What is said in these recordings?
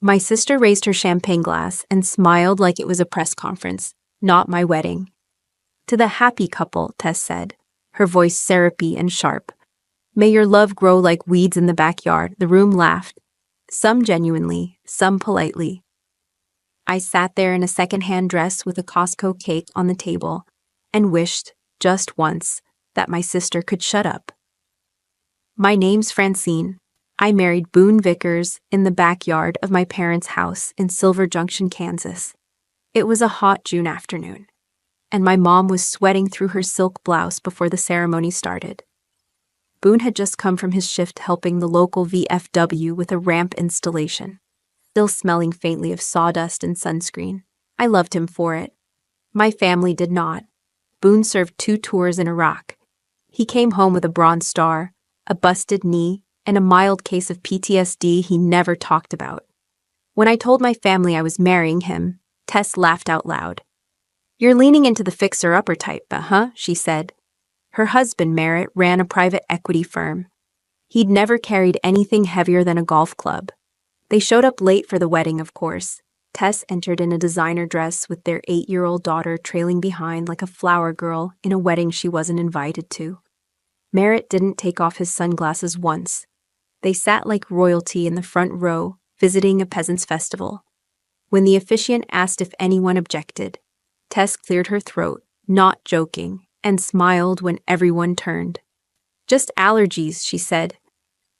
My sister raised her champagne glass and smiled like it was a press conference, not my wedding. To the happy couple, Tess said, her voice syrupy and sharp. May your love grow like weeds in the backyard. The room laughed, some genuinely, some politely. I sat there in a second-hand dress with a Costco cake on the table and wished, just once, that my sister could shut up. My name's Francine. I married Boone Vickers in the backyard of my parents' house in Silver Junction, Kansas. It was a hot June afternoon, and my mom was sweating through her silk blouse before the ceremony started. Boone had just come from his shift helping the local VFW with a ramp installation, still smelling faintly of sawdust and sunscreen. I loved him for it. My family did not. Boone served 2 tours in Iraq. He came home with a Bronze Star, a busted knee, and a mild case of PTSD he never talked about. When I told my family I was marrying him, Tess laughed out loud. "You're leaning into the fixer-upper type, huh?" she said. Her husband, Merritt, ran a private equity firm. He'd never carried anything heavier than a golf club. They showed up late for the wedding, of course. Tess entered in a designer dress with their 8-year-old daughter trailing behind like a flower girl in a wedding she wasn't invited to. Merritt didn't take off his sunglasses once. They sat like royalty in the front row, visiting a peasants' festival. When the officiant asked if anyone objected, Tess cleared her throat, not joking, and smiled when everyone turned. "Just allergies," she said.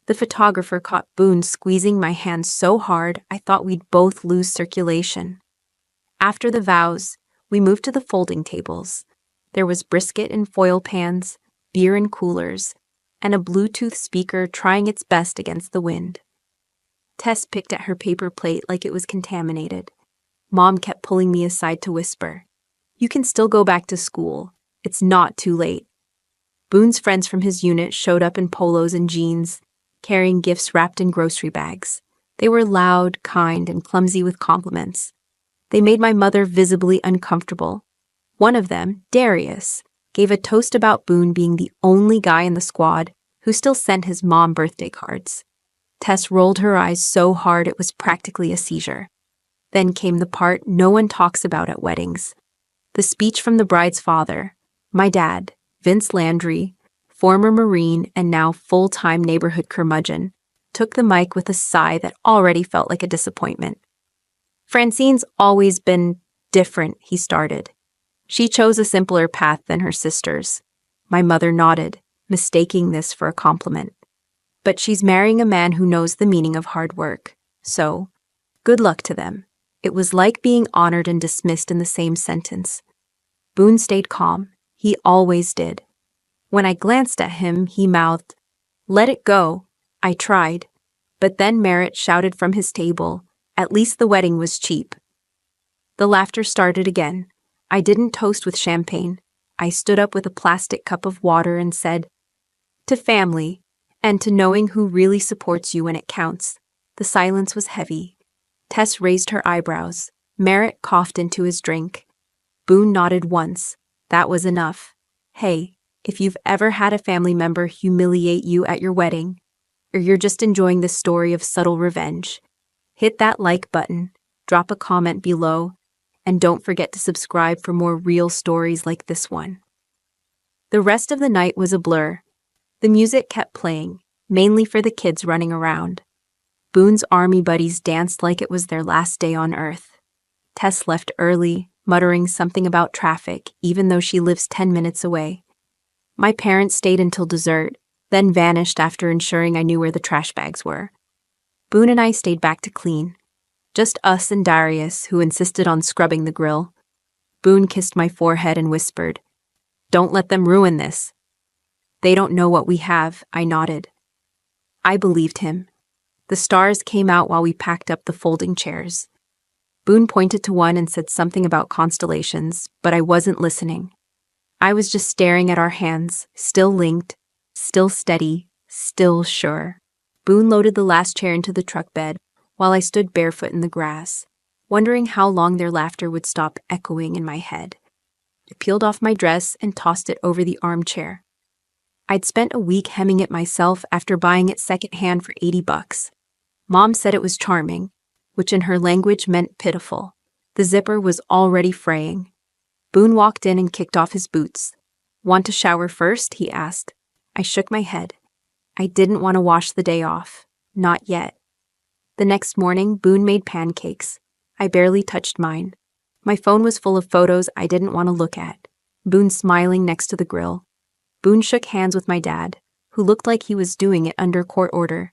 The photographer caught Boone squeezing my hand so hard I thought we'd both lose circulation. After the vows, we moved to the folding tables. There was brisket in foil pans, beer in coolers, and a Bluetooth speaker trying its best against the wind. Tess picked at her paper plate like it was contaminated. Mom kept pulling me aside to whisper, "You can still go back to school. It's not too late." Boone's friends from his unit showed up in polos and jeans, carrying gifts wrapped in grocery bags. They were loud, kind, and clumsy with compliments. They made my mother visibly uncomfortable. One of them, Darius, gave a toast about Boone being the only guy in the squad who still sent his mom birthday cards. Tess rolled her eyes so hard it was practically a seizure. Then came the part no one talks about at weddings. The speech from the bride's father, my dad, Vince Landry, former Marine and now full-time neighborhood curmudgeon, took the mic with a sigh that already felt like a disappointment. "Francine's always been different," he started. "She chose a simpler path than her sisters." My mother nodded, mistaking this for a compliment. "But she's marrying a man who knows the meaning of hard work. So, good luck to them." It was like being honored and dismissed in the same sentence. Boone stayed calm. He always did. When I glanced at him, he mouthed, "Let it go." I tried. But then Merritt shouted from his table, "At least the wedding was cheap." The laughter started again. I didn't toast with champagne. I stood up with a plastic cup of water and said, "To family, and to knowing who really supports you when it counts." The silence was heavy. Tess raised her eyebrows. Merritt coughed into his drink. Boone nodded once. That was enough. Hey, if you've ever had a family member humiliate you at your wedding, or you're just enjoying this story of subtle revenge, hit that like button, drop a comment below, and don't forget to subscribe for more real stories like this one. The rest of the night was a blur. The music kept playing, mainly for the kids running around. Boone's army buddies danced like it was their last day on Earth. Tess left early, muttering something about traffic, even though she lives 10 minutes away. My parents stayed until dessert, then vanished after ensuring I knew where the trash bags were. Boone and I stayed back to clean. Just us and Darius, who insisted on scrubbing the grill. Boone kissed my forehead and whispered, "Don't let them ruin this." "They don't know what we have," I nodded. I believed him. The stars came out while we packed up the folding chairs. Boone pointed to one and said something about constellations, but I wasn't listening. I was just staring at our hands, still linked, still steady, still sure. Boone loaded the last chair into the truck bed, while I stood barefoot in the grass, wondering how long their laughter would stop echoing in my head. I peeled off my dress and tossed it over the armchair. I'd spent a week hemming it myself after buying it secondhand for $80. Mom said it was charming, which in her language meant pitiful. The zipper was already fraying. Boone walked in and kicked off his boots. "Want to shower first?" he asked. I shook my head. I didn't want to wash the day off. Not yet. The next morning, Boone made pancakes. I barely touched mine. My phone was full of photos I didn't want to look at. Boone smiling next to the grill. Boone shook hands with my dad, who looked like he was doing it under court order.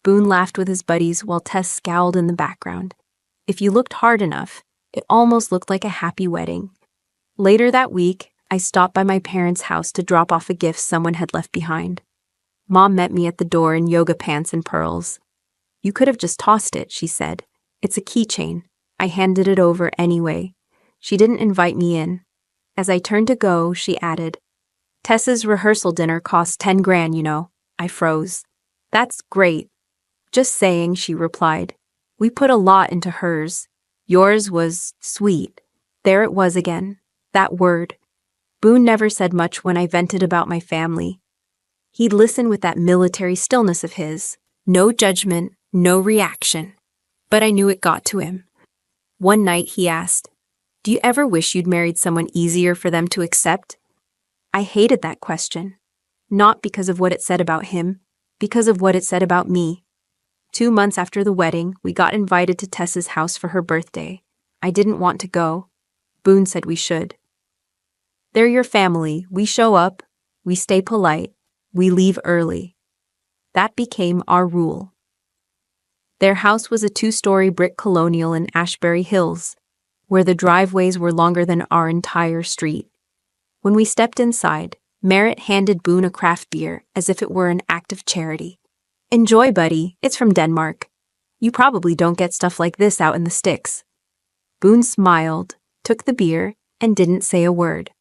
Boone laughed with his buddies while Tess scowled in the background. If you looked hard enough, it almost looked like a happy wedding. Later that week, I stopped by my parents' house to drop off a gift someone had left behind. Mom met me at the door in yoga pants and pearls. "You could have just tossed it," she said. "It's a keychain." I handed it over anyway. She didn't invite me in. As I turned to go, she added, "Tess's rehearsal dinner cost 10 grand, you know." I froze. "That's great." "Just saying," she replied. "We put a lot into hers. Yours was sweet." There it was again. That word. Boone never said much when I vented about my family. He'd listen with that military stillness of his. No judgment, no reaction. But I knew it got to him. One night he asked, "Do you ever wish you'd married someone easier for them to accept?" I hated that question. Not because of what it said about him, because of what it said about me. 2 months after the wedding, we got invited to Tess's house for her birthday. I didn't want to go. Boone said we should. "They're your family. We show up. We stay polite. We leave early." That became our rule. Their house was a 2-story brick colonial in Ashbury Hills, where the driveways were longer than our entire street. When we stepped inside, Merritt handed Boone a craft beer as if it were an act of charity. "Enjoy, buddy. It's from Denmark. You probably don't get stuff like this out in the sticks." Boone smiled, took the beer, and didn't say a word.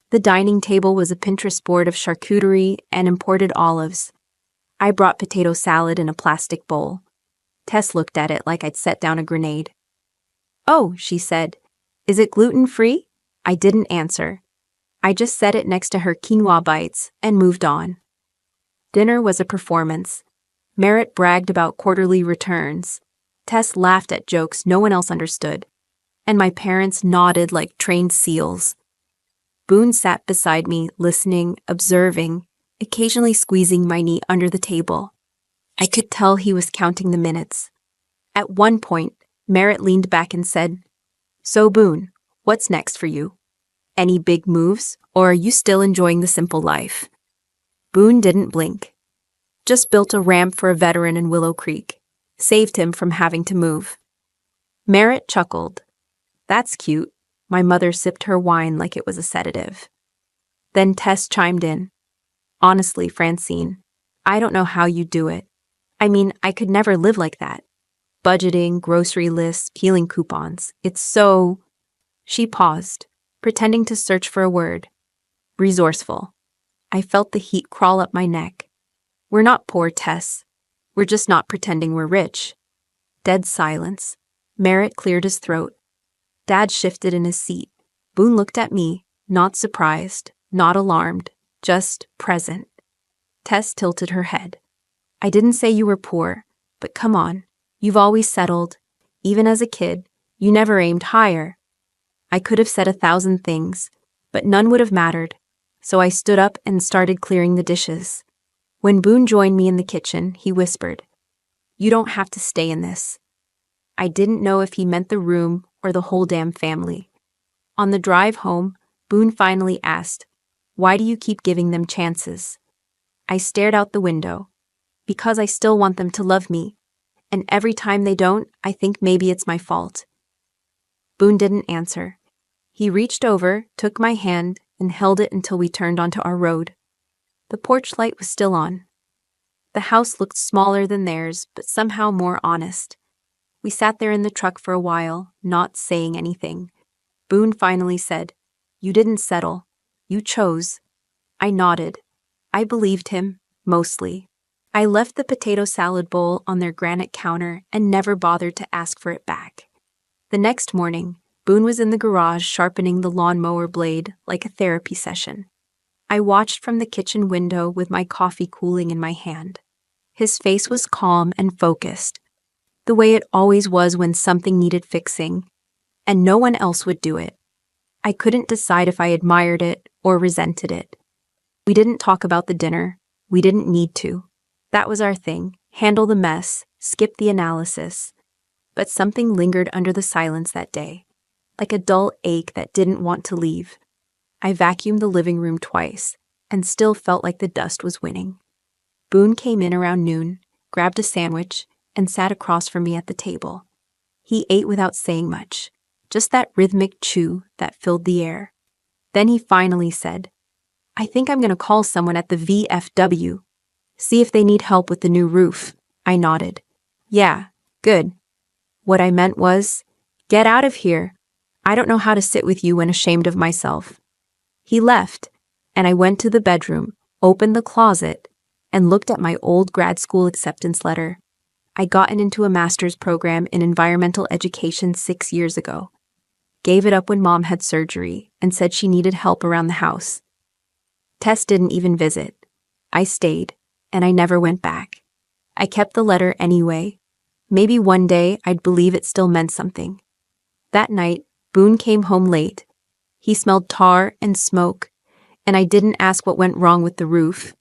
The dining table was a Pinterest board of charcuterie and imported olives. I brought potato salad in a plastic bowl. Tess looked at it like I'd set down a grenade. "Oh," she said. "Is it gluten-free?" I didn't answer. I just set it next to her quinoa bites and moved on. Dinner was a performance. Merritt bragged about quarterly returns. Tess laughed at jokes no one else understood. And my parents nodded like trained seals. Boone sat beside me, listening, observing, occasionally squeezing my knee under the table. I could tell he was counting the minutes. At one point, Merritt leaned back and said, "So Boone, what's next for you? Any big moves, or are you still enjoying the simple life?" Boone didn't blink. "Just built a ramp for a veteran in Willow Creek. Saved him from having to move." Merritt chuckled. "That's cute." My mother sipped her wine like it was a sedative. Then Tess chimed in. "Honestly, Francine, I don't know how you do it. I mean, I could never live like that. Budgeting, grocery lists, peeling coupons. It's so..." She paused, pretending to search for a word. "Resourceful." I felt the heat crawl up my neck. "We're not poor, Tess. We're just not pretending we're rich." Dead silence. Merritt cleared his throat. Dad shifted in his seat. Boone looked at me, not surprised, not alarmed, just present. Tess tilted her head. "I didn't say you were poor, but come on. You've always settled. Even as a kid, you never aimed higher." I could have said 1,000 things, but none would have mattered, so I stood up and started clearing the dishes. When Boone joined me in the kitchen, he whispered, "You don't have to stay in this." I didn't know if he meant the room or the whole damn family. On the drive home, Boone finally asked, "Why do you keep giving them chances?" I stared out the window. "Because I still want them to love me, and every time they don't, I think maybe it's my fault." Boone didn't answer. He reached over, took my hand, and held it until we turned onto our road. The porch light was still on. The house looked smaller than theirs, but somehow more honest. We sat there in the truck for a while, not saying anything. Boone finally said, "You didn't settle. You chose." I nodded. I believed him, mostly. I left the potato salad bowl on their granite counter and never bothered to ask for it back. The next morning, Boone was in the garage sharpening the lawnmower blade like a therapy session. I watched from the kitchen window with my coffee cooling in my hand. His face was calm and focused. the way it always was when something needed fixing, and no one else would do it. I couldn't decide if I admired it or resented it. We didn't talk about the dinner. We didn't need to. That was our thing. Handle the mess, skip the analysis. But something lingered under the silence that day, like a dull ache that didn't want to leave. I vacuumed the living room twice, and still felt like the dust was winning. Boone came in around noon, grabbed a sandwich, and sat across from me at the table. He ate without saying much, just that rhythmic chew that filled the air. Then he finally said, "I think I'm going to call someone at the VFW. See if they need help with the new roof." I nodded. "Yeah, good." What I meant was, "Get out of here. I don't know how to sit with you when ashamed of myself." He left, and I went to the bedroom, opened the closet, and looked at my old grad school acceptance letter. I'd gotten into a master's program in environmental education 6 years ago. Gave it up when Mom had surgery and said she needed help around the house. Tess didn't even visit. I stayed, and I never went back. I kept the letter anyway. Maybe one day I'd believe it still meant something. That night, Boone came home late. He smelled tar and smoke, and I didn't ask what went wrong with the roof.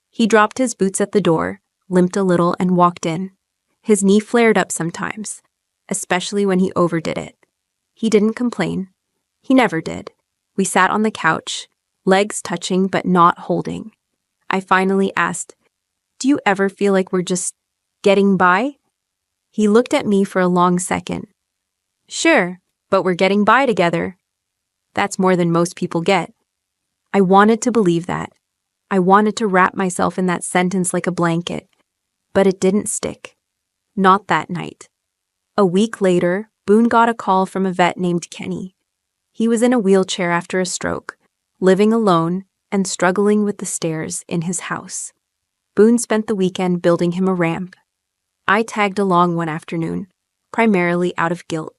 He dropped his boots at the door, limped a little, and walked in. His knee flared up sometimes, especially when he overdid it. He didn't complain. He never did. We sat on the couch, legs touching but not holding. I finally asked, "Do you ever feel like we're just getting by?" He looked at me for a long second. "Sure, but we're getting by together." That's more than most people get. I wanted to believe that. I wanted to wrap myself in that sentence like a blanket, but it didn't stick. Not that night. A week later, Boone got a call from a vet named Kenny. He was in a wheelchair after a stroke, living alone and struggling with the stairs in his house. Boone spent the weekend building him a ramp. I tagged along one afternoon, primarily out of guilt.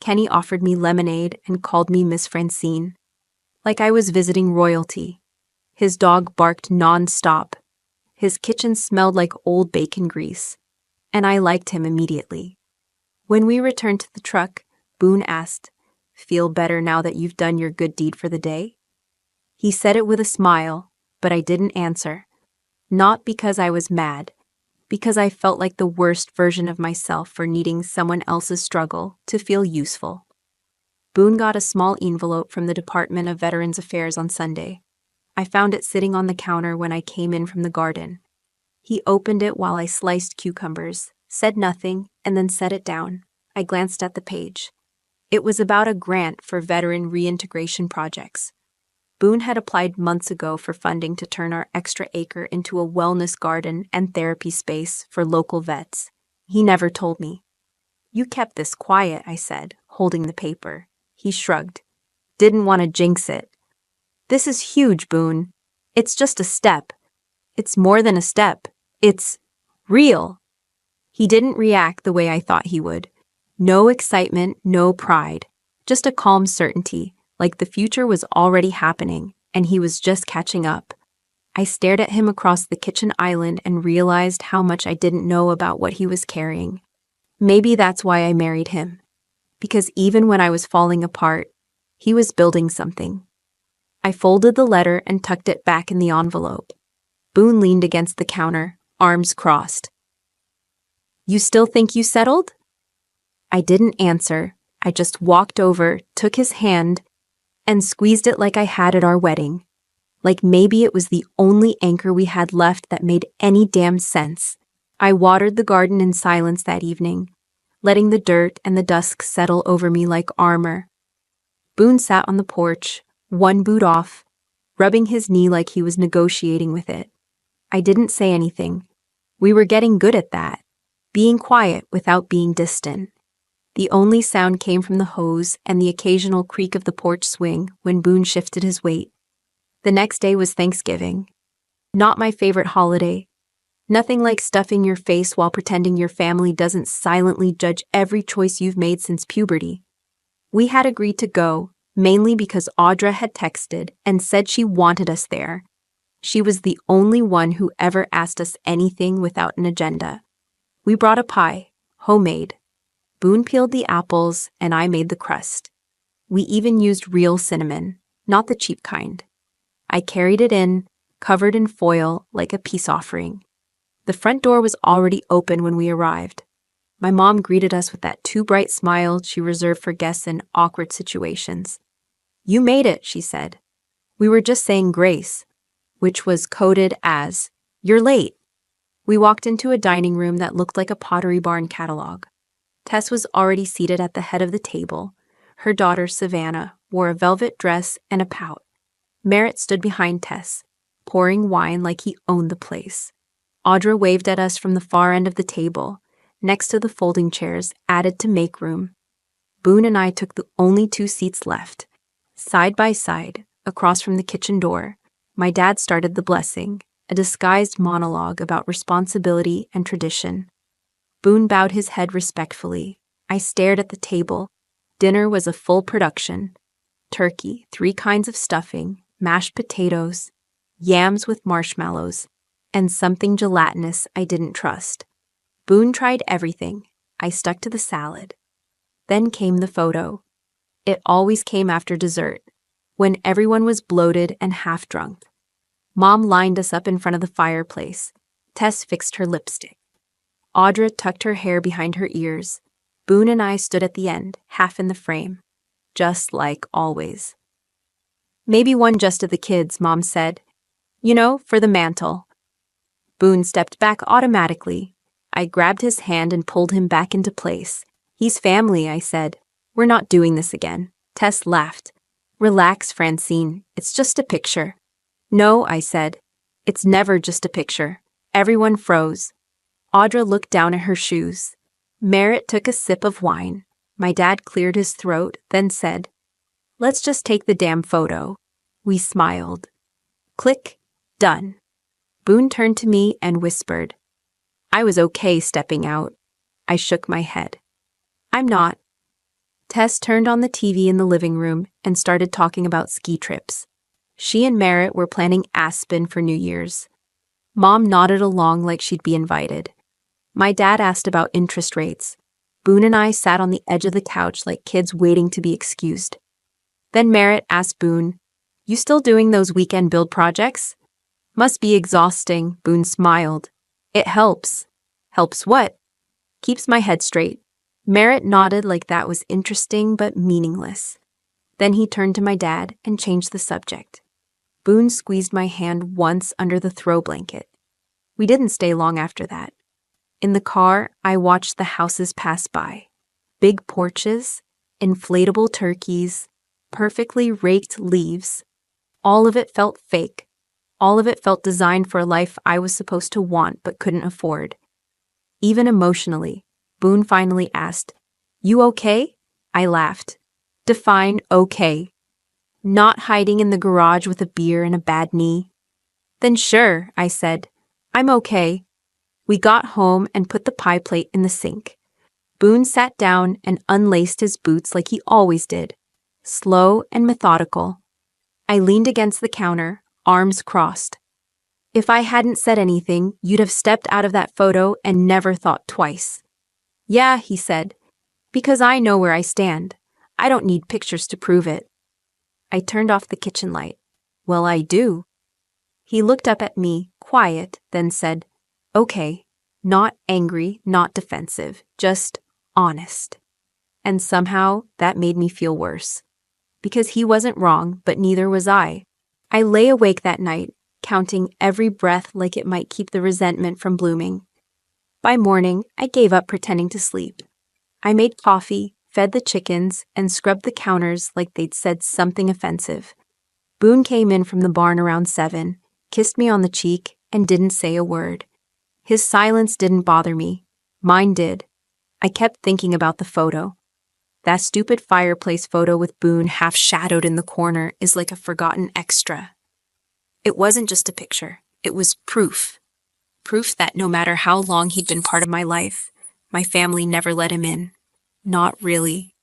Kenny offered me lemonade and called me Miss Francine, like I was visiting royalty. His dog barked non-stop. His kitchen smelled like old bacon grease, and I liked him immediately. When we returned to the truck, Boone asked, "Feel better now that you've done your good deed for the day?" He said it with a smile, but I didn't answer. Not because I was mad, because I felt like the worst version of myself for needing someone else's struggle to feel useful. Boone got a small envelope from the Department of Veterans Affairs on Sunday. I found it sitting on the counter when I came in from the garden. He opened it while I sliced cucumbers, said nothing, and then set it down. I glanced at the page. It was about a grant for veteran reintegration projects. Boone had applied months ago for funding to turn our extra acre into a wellness garden and therapy space for local vets. He never told me. "You kept this quiet," I said, holding the paper. He shrugged. "Didn't want to jinx it." "This is huge, Boone. It's just a step. It's more than a step. It's real." He didn't react the way I thought he would. No excitement, no pride. Just a calm certainty, like the future was already happening, and he was just catching up. I stared at him across the kitchen island and realized how much I didn't know about what he was carrying. Maybe that's why I married him. Because even when I was falling apart, he was building something. I folded the letter and tucked it back in the envelope. Boone leaned against the counter, arms crossed. "You still think you settled?" I didn't answer. I just walked over, took his hand, and squeezed it like I had at our wedding. Like maybe it was the only anchor we had left that made any damn sense. I watered the garden in silence that evening, letting the dirt and the dusk settle over me like armor. Boone sat on the porch, one boot off, rubbing his knee like he was negotiating with it. I didn't say anything. We were getting good at that, being quiet without being distant. The only sound came from the hose and the occasional creak of the porch swing when Boone shifted his weight. The next day was Thanksgiving. Not my favorite holiday. Nothing like stuffing your face while pretending your family doesn't silently judge every choice you've made since puberty. We had agreed to go, mainly because Audra had texted and said she wanted us there. She was the only one who ever asked us anything without an agenda. We brought a pie, Homemade. Boone peeled the apples and I made the crust. We even used real cinnamon, not the cheap kind. I carried it in, covered in foil like a peace offering. The front door was already open when we arrived. My mom greeted us with that too bright smile she reserved for guests in awkward situations. "You made it," she said. "We were just saying grace," which was coded as, "You're late." We walked into a dining room that looked like a Pottery Barn catalog. Tess was already seated at the head of the table. Her daughter, Savannah, wore a velvet dress and a pout. Merritt stood behind Tess, pouring wine like he owned the place. Audra waved at us from the far end of the table, next to the folding chairs added to make room. Boone and I took the only 2 seats left. Side by side, across from the kitchen door, my dad started the blessing, a disguised monologue about responsibility and tradition. Boone bowed his head respectfully. I stared at the table. Dinner was a full production. Turkey, 3 kinds of stuffing, mashed potatoes, yams with marshmallows, and something gelatinous I didn't trust. Boone tried everything. I stuck to the salad. Then came the photo. It always came after dessert, when everyone was bloated and half drunk. Mom lined us up in front of the fireplace. Tess fixed her lipstick. Audra tucked her hair behind her ears. Boone and I stood at the end, half in the frame. Just like always. "Maybe one just of the kids," Mom said. "You know, for the mantle." Boone stepped back automatically. I grabbed his hand and pulled him back into place. "He's family," I said. "We're not doing this again." Tess laughed. "Relax, Francine. It's just a picture." "No," I said. "It's never just a picture." Everyone froze. Audra looked down at her shoes. Merritt took a sip of wine. My dad cleared his throat, then said, "Let's just take the damn photo." We smiled. Click. Done. Boone turned to me and whispered. I was okay stepping out. I shook my head. "I'm not." Tess turned on the TV in the living room and started talking about ski trips. She and Merritt were planning Aspen for New Year's. Mom nodded along like she'd be invited. My dad asked about interest rates. Boone and I sat on the edge of the couch like kids waiting to be excused. Then Merritt asked Boone, "You still doing those weekend build projects?" "Must be exhausting," Boone smiled. "It helps." "Helps what?" "Keeps my head straight." Merritt nodded like that was interesting but meaningless. Then he turned to my dad and changed the subject. Boone squeezed my hand once under the throw blanket. We didn't stay long after that. In the car, I watched the houses pass by. Big porches, inflatable turkeys, perfectly raked leaves. All of it felt fake. All of it felt designed for a life I was supposed to want but couldn't afford. Even emotionally, Boone finally asked, "You okay?" I laughed. Define okay. Not hiding in the garage with a beer and a bad knee. "Then sure," I said. "I'm okay." We got home and put the pie plate in the sink. Boone sat down and unlaced his boots like he always did, slow and methodical. I leaned against the counter, arms crossed. "If I hadn't said anything, you'd have stepped out of that photo and never thought twice." "Yeah," he said, "because I know where I stand. I don't need pictures to prove it." I turned off the kitchen light. "Well, I do." He looked up at me, quiet, then said, "Okay." Not angry, not defensive, just honest. And somehow that made me feel worse. Because he wasn't wrong, but neither was I. I lay awake that night, counting every breath like it might keep the resentment from blooming. By morning, I gave up pretending to sleep. I made coffee, fed the chickens, and scrubbed the counters like they'd said something offensive. Boone came in from the barn around 7, kissed me on the cheek, and didn't say a word. His silence didn't bother me. Mine did. I kept thinking about the photo. That stupid fireplace photo with Boone half shadowed in the corner is like a forgotten extra. It wasn't just a picture. It was proof. Proof that no matter how long he'd been part of my life, my family never let him in. Not really.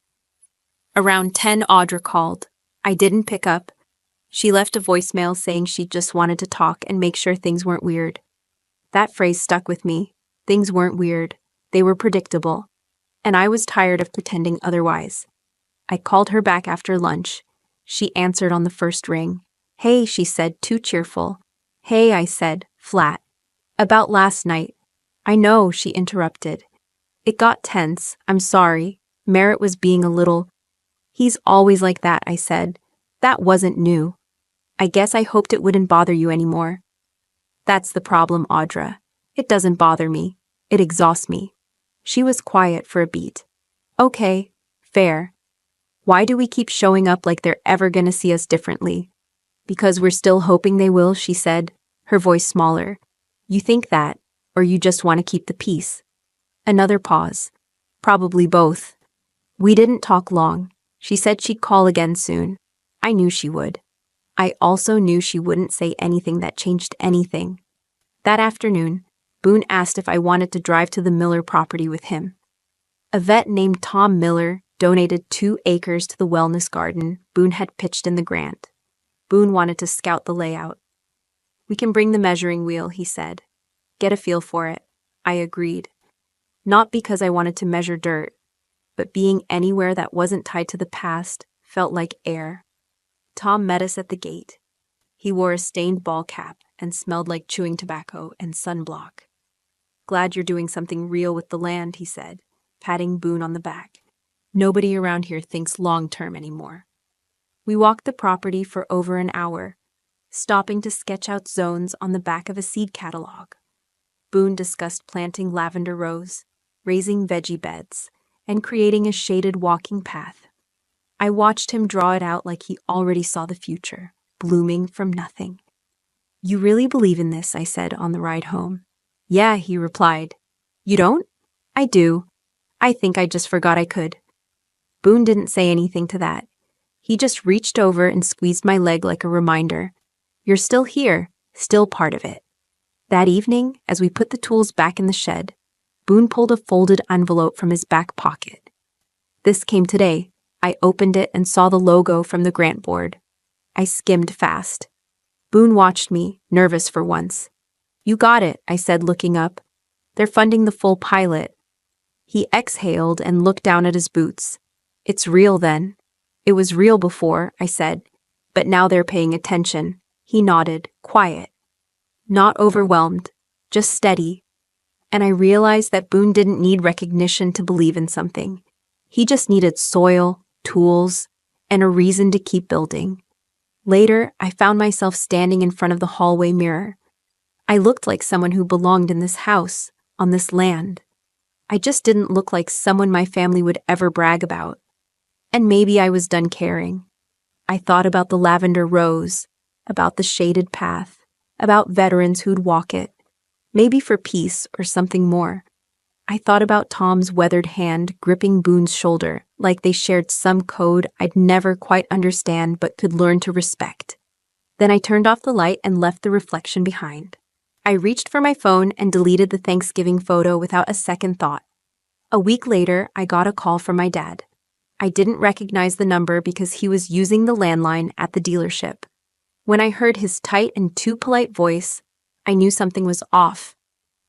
Around 10, Audra called. I didn't pick up. She left a voicemail saying she just wanted to talk and make sure things weren't weird. That phrase stuck with me. Things weren't weird. They were predictable. and I was tired of pretending otherwise. I called her back after lunch. She answered on the first ring. "Hey," she said, too cheerful. "Hey," I said, flat. "About last night." "I know," she interrupted. It got tense. "I'm sorry." Merritt was being a little. "He's always like that," I said. That wasn't new. "I guess I hoped it wouldn't bother you anymore." "That's the problem, Audra. It doesn't bother me. It exhausts me." She was quiet for a beat. "Okay, fair. Why do we keep showing up like they're ever gonna see us differently?" "Because we're still hoping they will," she said, her voice smaller. "You think that, or you just want to keep the peace?" Another pause. "Probably both." We didn't talk long. She said she'd call again soon. I knew she would. I also knew she wouldn't say anything that changed anything. That afternoon, Boone asked if I wanted to drive to the Miller property with him. A vet named Tom Miller donated 2 acres to the wellness garden Boone had pitched in the grant. Boone wanted to scout the layout. "We can bring the measuring wheel," he said. "Get a feel for it." I agreed. Not because I wanted to measure dirt, but being anywhere that wasn't tied to the past felt like air. Tom met us at the gate. He wore a stained ball cap and smelled like chewing tobacco and sunblock. "Glad you're doing something real with the land," he said, patting Boone on the back. "Nobody around here thinks long-term anymore." We walked the property for over an hour, stopping to sketch out zones on the back of a seed catalog. Boone discussed planting lavender rows, raising veggie beds, and creating a shaded walking path. I watched him draw it out like he already saw the future, blooming from nothing. "You really believe in this?" I said on the ride home. "Yeah," he replied. "You don't?" "I do. I think I just forgot I could." Boone didn't say anything to that. He just reached over and squeezed my leg like a reminder. "You're still here, still part of it." That evening, as we put the tools back in the shed, Boone pulled a folded envelope from his back pocket. "This came today." I opened it and saw the logo from the grant board. I skimmed fast. Boone watched me, nervous for once. "You got it," I said, looking up. "They're funding the full pilot." He exhaled and looked down at his boots. "It's real then." "It was real before," I said, "but now they're paying attention." He nodded, quiet. Not overwhelmed, just steady. And I realized that Boone didn't need recognition to believe in something. He just needed soil, tools, and a reason to keep building. Later, I found myself standing in front of the hallway mirror. I looked like someone who belonged in this house, on this land. I just didn't look like someone my family would ever brag about. And maybe I was done caring. I thought about the lavender rows, about the shaded path, about veterans who'd walk it, maybe for peace or something more. I thought about Tom's weathered hand gripping Boone's shoulder, like they shared some code I'd never quite understand but could learn to respect. Then I turned off the light and left the reflection behind. I reached for my phone and deleted the Thanksgiving photo without a second thought. A week later, I got a call from my dad. I didn't recognize the number because he was using the landline at the dealership. When I heard his tight and too polite voice, I knew something was off.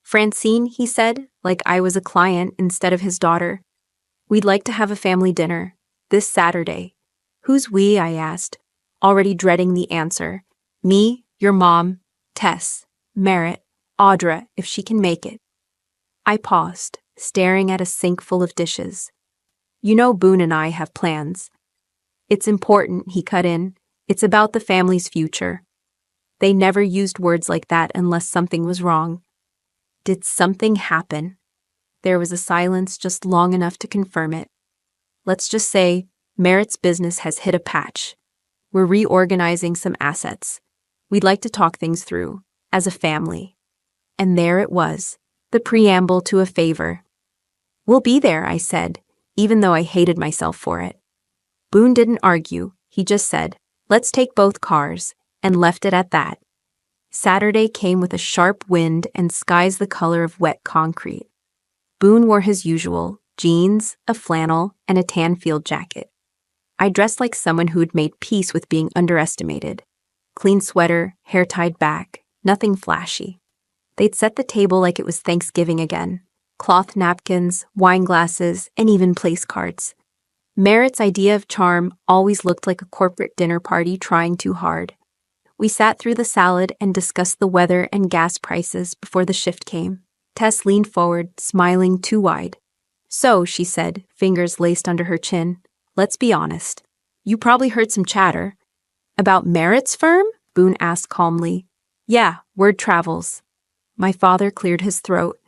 "Francine," he said, like I was a client instead of his daughter. "We'd like to have a family dinner, this Saturday." "Who's we?" I asked, already dreading the answer. "Me, your mom, Tess, Merritt, Audra, if she can make it." I paused, staring at a sink full of dishes. "You know Boone and I have plans." "It's important," he cut in. "It's about the family's future." They never used words like that unless something was wrong. Did something happen? There was a silence just long enough to confirm it. "Let's just say Merritt's business has hit a patch. We're reorganizing some assets. We'd like to talk things through, as a family." And there it was, the preamble to a favor. "We'll be there," I said, even though I hated myself for it. Boone didn't argue. He just said, "Let's take both cars," and left it at that. Saturday came with a sharp wind and skies the color of wet concrete. Boone wore his usual, jeans, a flannel, and a tan field jacket. I dressed like someone who had made peace with being underestimated. Clean sweater, hair tied back, nothing flashy. They'd set the table like it was Thanksgiving again. cloth napkins, wine glasses, and even place cards. Merritt's idea of charm always looked like a corporate dinner party trying too hard. We sat through the salad and discussed the weather and gas prices before the shift came. Tess leaned forward, smiling too wide. "So," she said, fingers laced under her chin, "let's be honest. You probably heard some chatter." "About Merritt's firm?" Boone asked calmly. "Yeah, word travels." My father cleared his throat.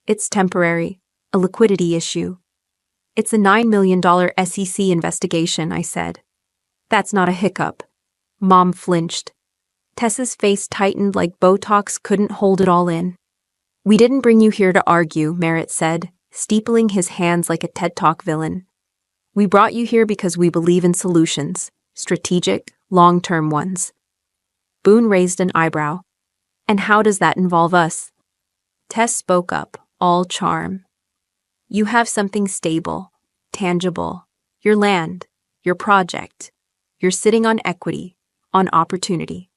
"It's temporary. A liquidity issue." "It's a $9 million SEC investigation," I said. "That's not a hiccup." Mom flinched. Tess's face tightened like Botox couldn't hold it all in. "We didn't bring you here to argue," Merritt said, steepling his hands like a TED Talk villain. "We brought you here because we believe in solutions, strategic, long-term ones." Boone raised an eyebrow. "And how does that involve us?" Tess spoke up, all charm. "You have something stable, tangible. Your land, your project. You're sitting on equity, on opportunity.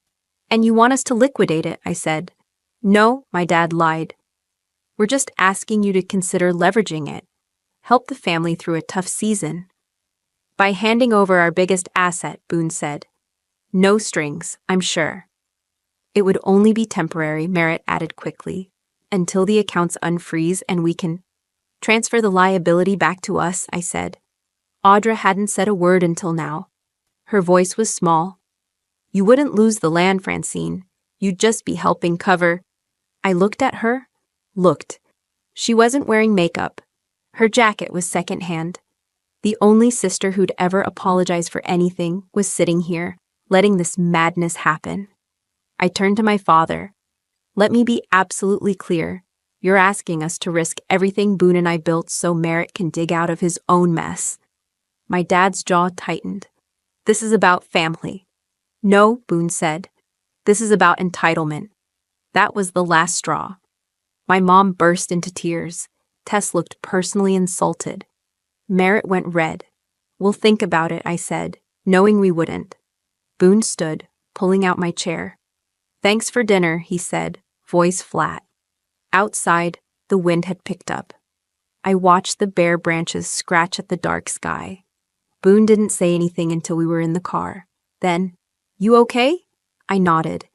And you want us to liquidate it," I said. "No," my dad lied. "We're just asking you to consider leveraging it. Help the family through a tough season." "By handing over our biggest asset," Boone said. "No strings, I'm sure." "It would only be temporary," Merritt added quickly, "until the accounts unfreeze and we can transfer the liability back to us," I said. Audra hadn't said a word until now. Her voice was small. "You wouldn't lose the land, Francine. You'd just be helping cover." I looked at her. Looked. She wasn't wearing makeup. Her jacket was secondhand. The only sister who'd ever apologize for anything was sitting here, letting this madness happen. I turned to my father. "Let me be absolutely clear. You're asking us to risk everything Boone and I built so Merritt can dig out of his own mess." My dad's jaw tightened. "This is about family." "No," Boone said. "This is about entitlement." That was the last straw. My mom burst into tears. Tess looked personally insulted. Merritt went red. "We'll think about it," I said, knowing we wouldn't. Boone stood, pulling out my chair. "Thanks for dinner," he said, voice flat. Outside, the wind had picked up. I watched the bare branches scratch at the dark sky. Boone didn't say anything until we were in the car. Then, "You okay?" I nodded.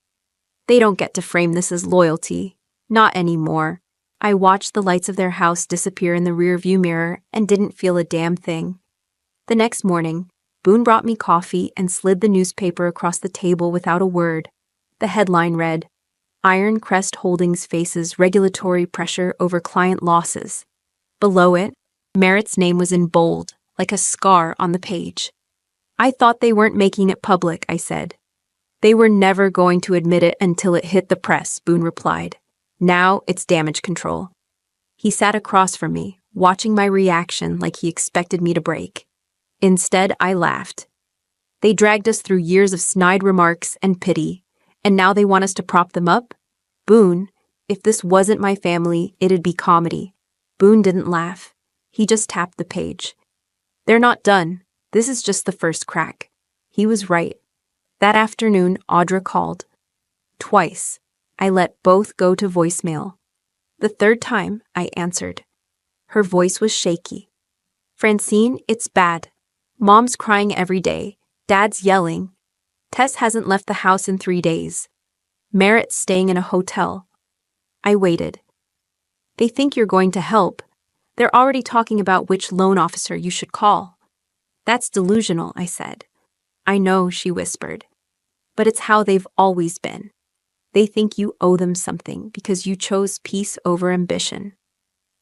"They don't get to frame this as loyalty. Not anymore." I watched the lights of their house disappear in the rearview mirror and didn't feel a damn thing. The next morning, Boone brought me coffee and slid the newspaper across the table without a word. The headline read, "Iron Crest Holdings faces regulatory pressure over client losses." Below it, Merritt's name was in bold, like a scar on the page. "I thought they weren't making it public," I said. "They were never going to admit it until it hit the press," Boone replied. "Now it's damage control." He sat across from me, watching my reaction like he expected me to break. Instead, I laughed. "They dragged us through years of snide remarks and pity, and now they want us to prop them up? Boone, if this wasn't my family, it'd be comedy." Boone didn't laugh. He just tapped the page. "They're not done. This is just the first crack." He was right. That afternoon, Audra called. Twice. I let both go to voicemail. The third time, I answered. Her voice was shaky. "Francine, it's bad. Mom's crying every day. Dad's yelling. Tess hasn't left the house in 3 days. Merritt's staying in a hotel." I waited. "They think you're going to help. They're already talking about which loan officer you should call." "That's delusional," I said. "I know," she whispered. "But it's how they've always been. They think you owe them something because you chose peace over ambition."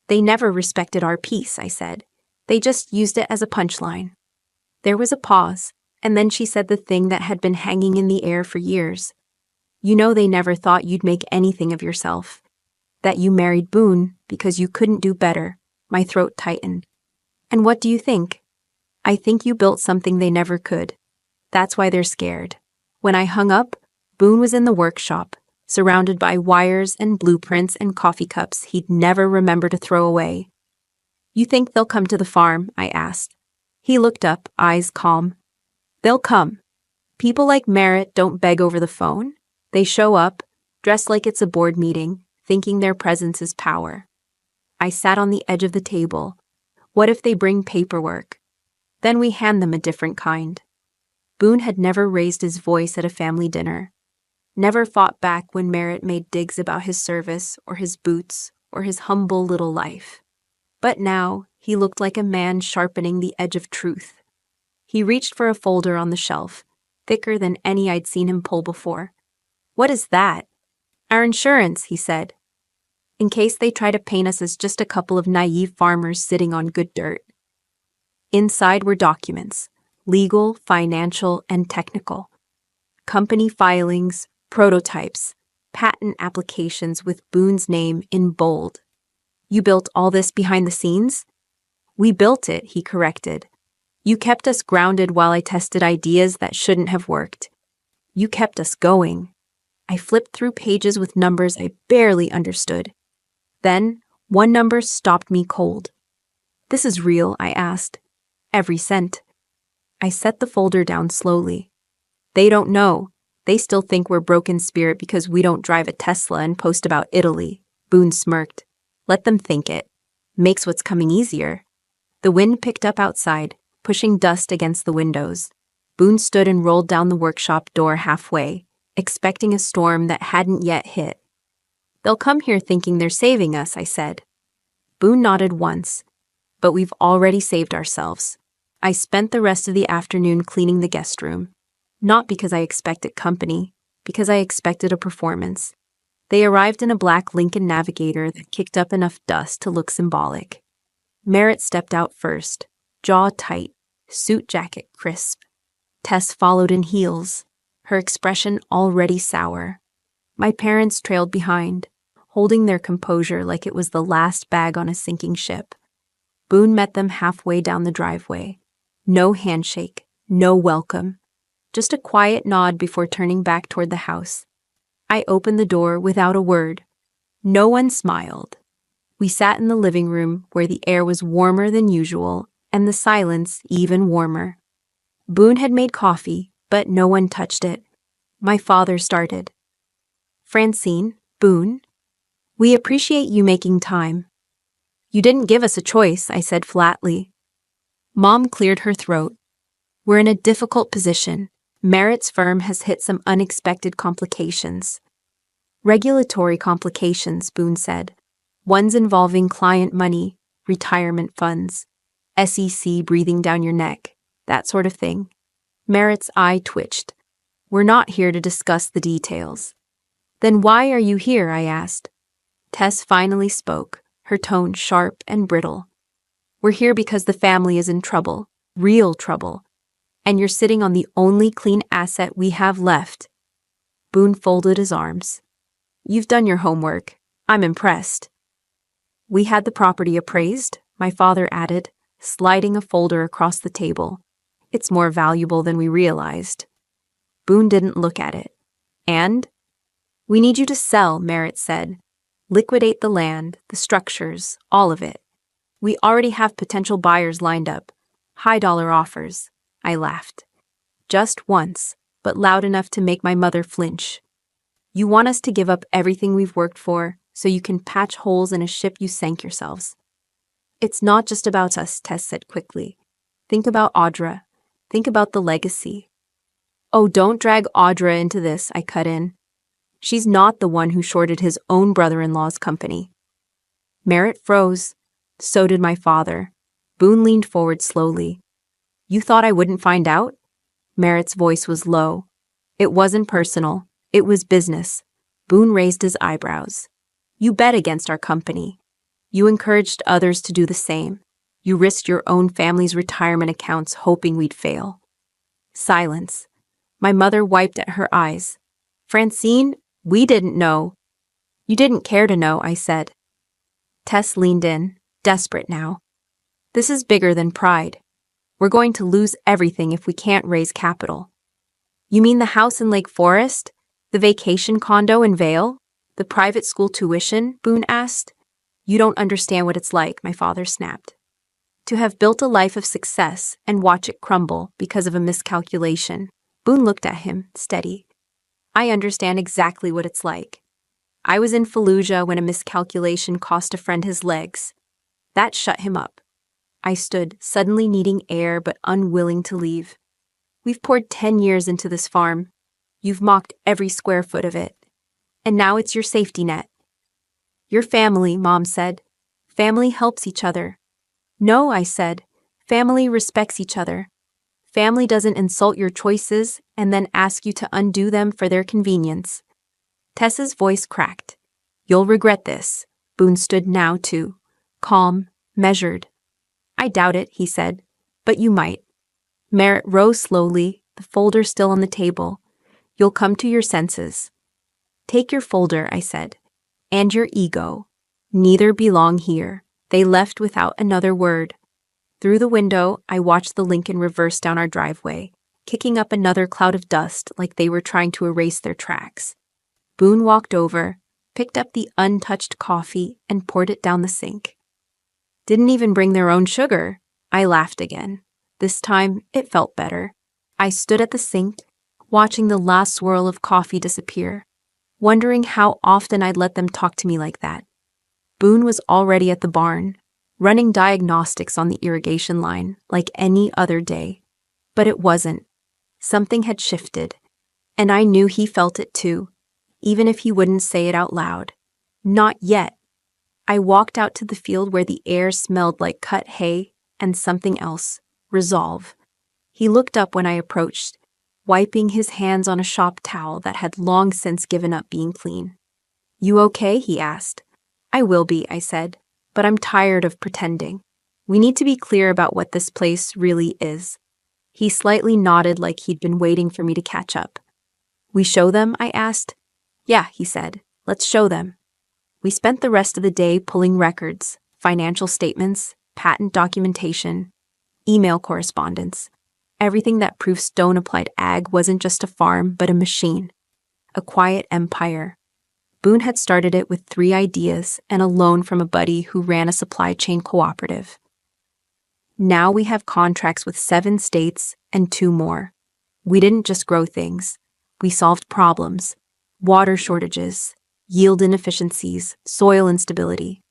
"They never respected our peace," I said. "They just used it as a punchline." There was a pause, and then she said the thing that had been hanging in the air for years. "You know they never thought you'd make anything of yourself. That you married Boone because you couldn't do better." My throat tightened. "And what do you think?" "I think you built something they never could. That's why they're scared." When I hung up, Boone was in the workshop, surrounded by wires and blueprints and coffee cups he'd never remember to throw away. "You think they'll come to the farm?" I asked. He looked up, eyes calm. "They'll come. People like Merritt don't beg over the phone. They show up, dressed like it's a board meeting, thinking their presence is power." I sat on the edge of the table. What if they bring paperwork? Then we hand them a different kind. Boone had never raised his voice at a family dinner. Never fought back when Merritt made digs about his service or his boots or his humble little life. But now he looked like a man sharpening the edge of truth. He reached for a folder on the shelf, thicker than any I'd seen him pull before. "What is that?" "Our insurance," he said. "In case they try to paint us as just a couple of naive farmers sitting on good dirt." Inside were documents, legal, financial, and technical. Company filings, prototypes, patent applications with Boone's name in bold. "You built all this behind the scenes?" "We built it," he corrected. "You kept us grounded while I tested ideas that shouldn't have worked. You kept us going." I flipped through pages with numbers I barely understood. Then, one number stopped me cold. "This is real?" I asked. "Every cent." I set the folder down slowly. "They don't know. They still think we're broken spirit because we don't drive a Tesla and post about Italy." Boone smirked. "Let them think it. Makes what's coming easier." The wind picked up outside, pushing dust against the windows. Boone stood and rolled down the workshop door halfway, expecting a storm that hadn't yet hit. "They'll come here thinking they're saving us," I said. Boone nodded once. "But we've already saved ourselves." I spent the rest of the afternoon cleaning the guest room. Not because I expected company, because I expected a performance. They arrived in a black Lincoln Navigator that kicked up enough dust to look symbolic. Merritt stepped out first, jaw tight, suit jacket crisp. Tess followed in heels, her expression already sour. My parents trailed behind, holding their composure like it was the last bag on a sinking ship. Boone met them halfway down the driveway. No handshake, no welcome. Just a quiet nod before turning back toward the house. I opened the door without a word. No one smiled. We sat in the living room where the air was warmer than usual and the silence even warmer. Boone had made coffee, but no one touched it. My father started. "Francine, Boone, we appreciate you making time." "You didn't give us a choice," I said flatly. Mom cleared her throat. "We're in a difficult position. Merritt's firm has hit some unexpected complications." "Regulatory complications," Boone said. "Ones involving client money, retirement funds, SEC breathing down your neck, that sort of thing." Merritt's eye twitched. "We're not here to discuss the details." "Then why are you here?" I asked. Tess finally spoke, her tone sharp and brittle. "We're here because the family is in trouble, real trouble, and you're sitting on the only clean asset we have left." Boone folded his arms. "You've done your homework. I'm impressed." "We had the property appraised," my father added, sliding a folder across the table. "It's more valuable than we realized." Boone didn't look at it. "And?" "We need you to sell," Merritt said. "Liquidate the land, the structures, all of it. We already have potential buyers lined up. High-dollar offers." I laughed. Just once, but loud enough to make my mother flinch. "You want us to give up everything we've worked for so you can patch holes in a ship you sank yourselves." "It's not just about us," Tess said quickly. "Think about Audra. Think about the legacy." "Oh, don't drag Audra into this," I cut in. "She's not the one who shorted his own brother-in-law's company." Merritt froze. So did my father. Boone leaned forward slowly. "You thought I wouldn't find out?" Merritt's voice was low. It wasn't personal. It was business. Boone raised his eyebrows. "You bet against our company. You encouraged others to do the same. You risked your own family's retirement accounts hoping we'd fail." Silence. My mother wiped at her eyes. "Francine, we didn't know." "You didn't care to know," I said. Tess leaned in, desperate now. "This is bigger than pride. We're going to lose everything if we can't raise capital." "You mean the house in Lake Forest? The vacation condo in Vail? The private school tuition?" Boone asked. "You don't understand what it's like," my father snapped. "To have built a life of success and watch it crumble because of a miscalculation." Boone looked at him, steady. "I understand exactly what it's like." I was in Fallujah when a miscalculation cost a friend his legs. That shut him up. I stood, suddenly needing air but unwilling to leave. We've poured 10 years into this farm. You've mocked every square foot of it. And now it's your safety net. Your family, Mom said. Family helps each other. No, I said. Family respects each other. Family doesn't insult your choices and then ask you to undo them for their convenience. Tess's voice cracked. You'll regret this. Boone stood now, too. Calm, measured. I doubt it, he said. But you might. Merritt rose slowly, the folder still on the table. You'll come to your senses. Take your folder, I said. And your ego. Neither belong here. They left without another word. Through the window, I watched the Lincoln reverse down our driveway, kicking up another cloud of dust like they were trying to erase their tracks. Boone walked over, picked up the untouched coffee, and poured it down the sink. Didn't even bring their own sugar. I laughed again. This time, it felt better. I stood at the sink, watching the last swirl of coffee disappear, wondering how often I'd let them talk to me like that. Boone was already at the barn, running diagnostics on the irrigation line like any other day. But it wasn't. Something had shifted, and I knew he felt it too, even if he wouldn't say it out loud. Not yet. I walked out to the field where the air smelled like cut hay and something else, resolve. He looked up when I approached, wiping his hands on a shop towel that had long since given up being clean. You okay? He asked. I will be, I said, but I'm tired of pretending. We need to be clear about what this place really is. He slightly nodded like he'd been waiting for me to catch up. We show them? I asked. Yeah, he said. Let's show them. We spent the rest of the day pulling records, financial statements, patent documentation, email correspondence. Everything that proved Stone Applied Ag wasn't just a farm, but a machine. A quiet empire. Boone had started it with 3 ideas and a loan from a buddy who ran a supply chain cooperative. Now we have contracts with 7 states and 2 more. We didn't just grow things. We solved problems. Water shortages, yield inefficiencies, soil instability.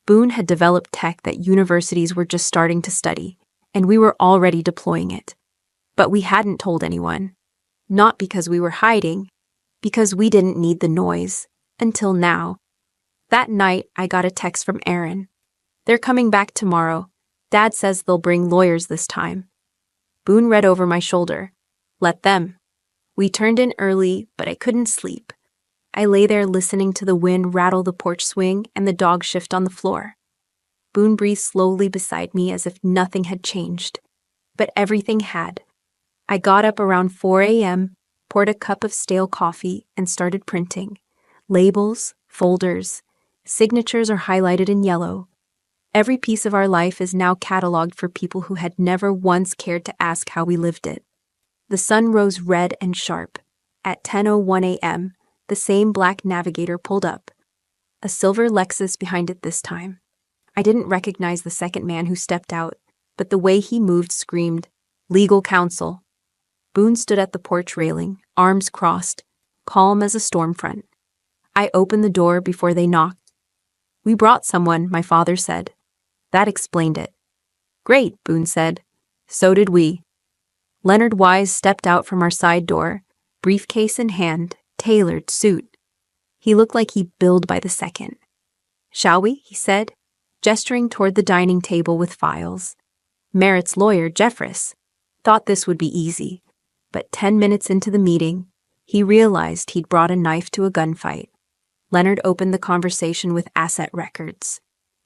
Boone had developed tech that universities were just starting to study, and we were already deploying it. But we hadn't told anyone. Not because we were hiding, because we didn't need the noise. Until now. That night, I got a text from Aaron. They're coming back tomorrow. Dad says they'll bring lawyers this time. Boone read over my shoulder. Let them. We turned in early, but I couldn't sleep. I lay there listening to the wind rattle the porch swing and the dog shift on the floor. Boone breathed slowly beside me as if nothing had changed. But everything had. I got up around 4 a.m., poured a cup of stale coffee, and started printing. Labels, folders, signatures are highlighted in yellow. Every piece of our life is now cataloged for people who had never once cared to ask how we lived it. The sun rose red and sharp. At 10:01 a.m., the same black Navigator pulled up. A silver Lexus behind it this time. I didn't recognize the second man who stepped out, but the way he moved screamed, Legal counsel. Boone stood at the porch railing, arms crossed, calm as a storm front. I opened the door before they knocked. We brought someone, my father said. That explained it. Great, Boone said. So did we. Leonard Wise stepped out from our side door, briefcase in hand, tailored suit. He looked like he billed by the second. Shall we? He said, gesturing toward the dining table with files. Merritt's lawyer, Jeffress, thought this would be easy, but 10 minutes into the meeting, he realized he'd brought a knife to a gunfight. Leonard opened the conversation with asset records,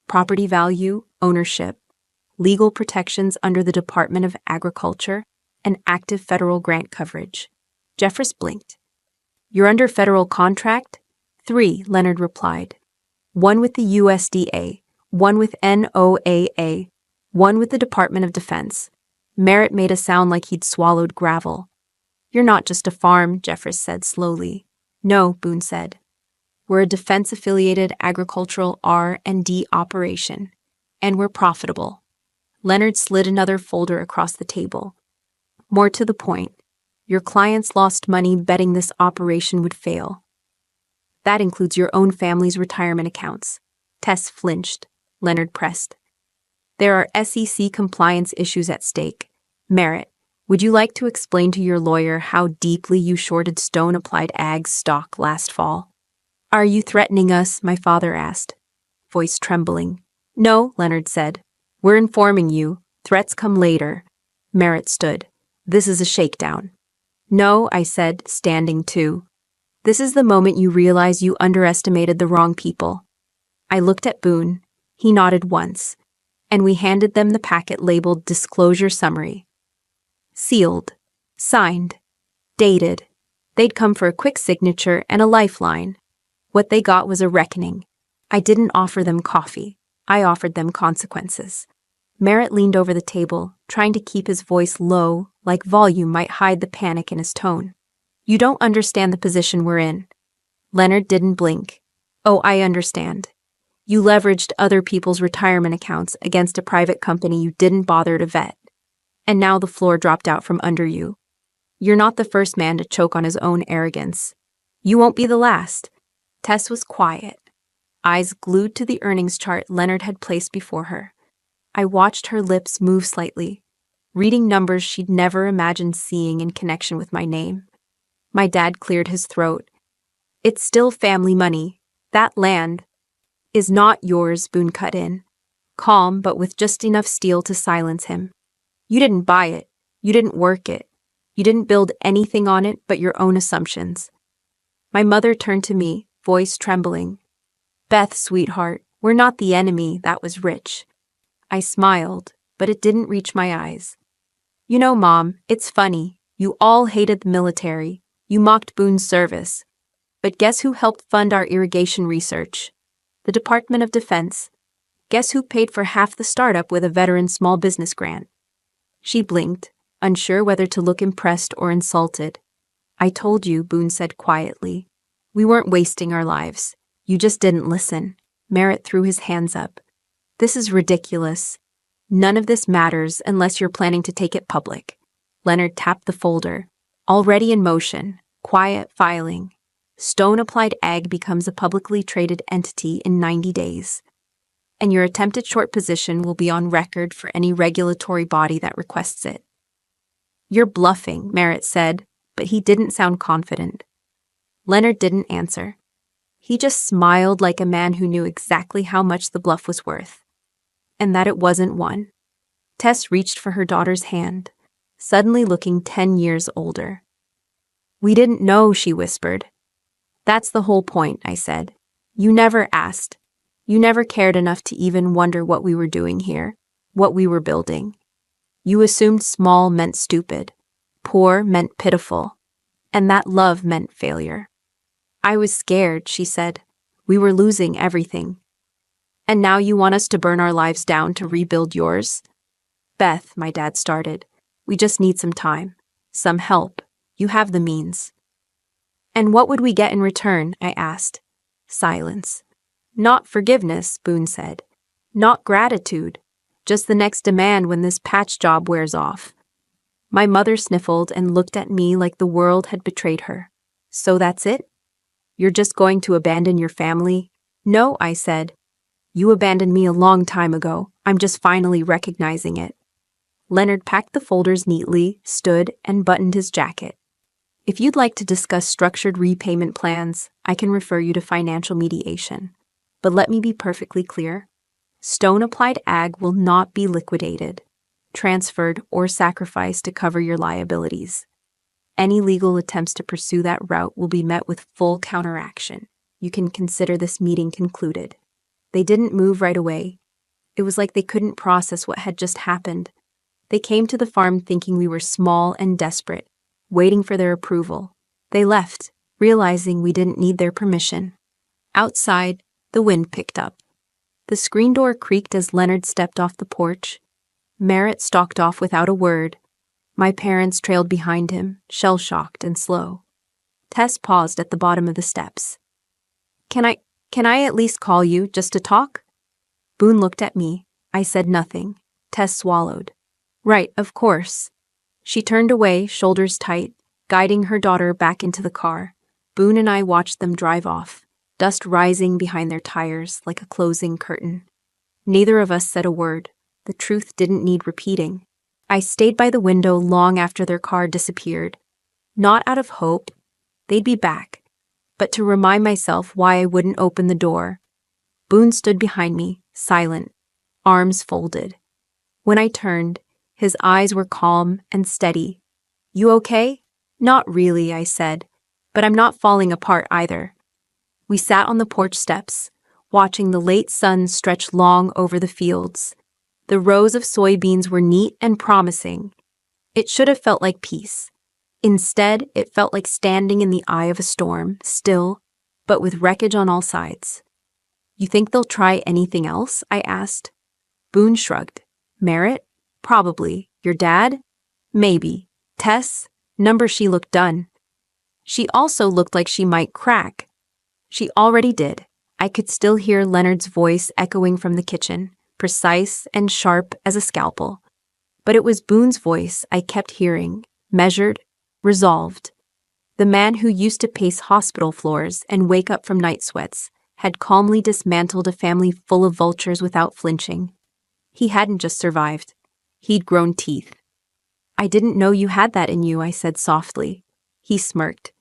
property value, ownership, legal protections under the Department of Agriculture, and active federal grant coverage. Jeffress blinked. You're under federal contract? 3, Leonard replied. 1 with the USDA, 1 with NOAA, 1 with the Department of Defense. Merritt made a sound like he'd swallowed gravel. You're not just a farm, Jeffress said slowly. No, Boone said. We're a defense-affiliated agricultural R&D operation, and we're profitable. Leonard slid another folder across the table. More to the point, your clients lost money betting this operation would fail. That includes your own family's retirement accounts. Tess flinched. Leonard pressed. There are SEC compliance issues at stake. Merritt, would you like to explain to your lawyer how deeply you shorted Stone Applied Ag's stock last fall? Are you threatening us? My father asked, voice trembling. No, Leonard said. We're informing you. Threats come later. Merritt stood. This is a shakedown. No, I said, standing too. This is the moment you realize you underestimated the wrong people. I looked at Boone. He nodded once, and we handed them the packet labeled Disclosure Summary. Sealed. Signed. Dated. They'd come for a quick signature and a lifeline. What they got was a reckoning. I didn't offer them coffee. I offered them consequences. Merritt leaned over the table, trying to keep his voice low, like volume might hide the panic in his tone. You don't understand the position we're in. Leonard didn't blink. Oh, I understand. You leveraged other people's retirement accounts against a private company you didn't bother to vet. And now the floor dropped out from under you. You're not the first man to choke on his own arrogance. You won't be the last. Tess was quiet, eyes glued to the earnings chart Leonard had placed before her. I watched her lips move slightly, reading numbers she'd never imagined seeing in connection with my name. My dad cleared his throat. It's still family money. That land is not yours, Boone cut in, calm but with just enough steel to silence him. You didn't buy it. You didn't work it. You didn't build anything on it but your own assumptions. My mother turned to me, voice trembling. Beth, sweetheart, we're not the enemy that was rich. I smiled, but it didn't reach my eyes. You know, Mom, it's funny. You all hated the military. You mocked Boone's service. But guess who helped fund our irrigation research? The Department of Defense. Guess who paid for half the startup with a veteran small business grant? She blinked, unsure whether to look impressed or insulted. I told you, Boone said quietly. We weren't wasting our lives. You just didn't listen. Merritt threw his hands up. This is ridiculous. None of this matters unless you're planning to take it public. Leonard tapped the folder. Already in motion. Quiet filing. Stone Applied Ag becomes a publicly traded entity in 90 days. And your attempted short position will be on record for any regulatory body that requests it. You're bluffing, Merritt said, but he didn't sound confident. Leonard didn't answer. He just smiled like a man who knew exactly how much the bluff was worth. And that it wasn't one. Tess reached for her daughter's hand, suddenly looking 10 years older. We didn't know, she whispered. That's the whole point, I said. You never asked. You never cared enough to even wonder what we were doing here, what we were building. You assumed small meant stupid, poor meant pitiful, and that love meant failure. I was scared, she said. We were losing everything. And now you want us to burn our lives down to rebuild yours? Beth, my dad started. We just need some time. Some help. You have the means. And what would we get in return? I asked. Silence. Not forgiveness, Boone said. Not gratitude. Just the next demand when this patch job wears off. My mother sniffled and looked at me like the world had betrayed her. So that's it? You're just going to abandon your family? No, I said. You abandoned me a long time ago. I'm just finally recognizing it. Leonard packed the folders neatly, stood, and buttoned his jacket. If you'd like to discuss structured repayment plans, I can refer you to financial mediation. But let me be perfectly clear. Stone Applied Ag will not be liquidated, transferred, or sacrificed to cover your liabilities. Any legal attempts to pursue that route will be met with full counteraction. You can consider this meeting concluded. They didn't move right away. It was like they couldn't process what had just happened. They came to the farm thinking we were small and desperate, waiting for their approval. They left, realizing we didn't need their permission. Outside, the wind picked up. The screen door creaked as Leonard stepped off the porch. Merritt stalked off without a word. My parents trailed behind him, shell-shocked and slow. Tess paused at the bottom of the steps. Can I at least call you, just to talk? Boone looked at me. I said nothing. Tess swallowed. Right, of course. She turned away, shoulders tight, guiding her daughter back into the car. Boone and I watched them drive off. dust rising behind their tires like a closing curtain. Neither of us said a word. The truth didn't need repeating. I stayed by the window long after their car disappeared, not out of hope, they'd be back, but to remind myself why I wouldn't open the door. Boone stood behind me, silent, arms folded. When I turned, his eyes were calm and steady. "You okay?" "Not really," I said, "but I'm not falling apart either." We sat on the porch steps, watching the late sun stretch long over the fields. The rows of soybeans were neat and promising. It should have felt like peace. Instead, it felt like standing in the eye of a storm, still, but with wreckage on all sides. "You think they'll try anything else?" I asked. Boone shrugged. "Merritt? Probably. Your dad? Maybe. Tess? Number she looked done. She also looked like she might crack. She already did." I could still hear Leonard's voice echoing from the kitchen, precise and sharp as a scalpel. But it was Boone's voice I kept hearing, measured, resolved. The man who used to pace hospital floors and wake up from night sweats had calmly dismantled a family full of vultures without flinching. He hadn't just survived. He'd grown teeth. "I didn't know you had that in you," I said softly. He smirked.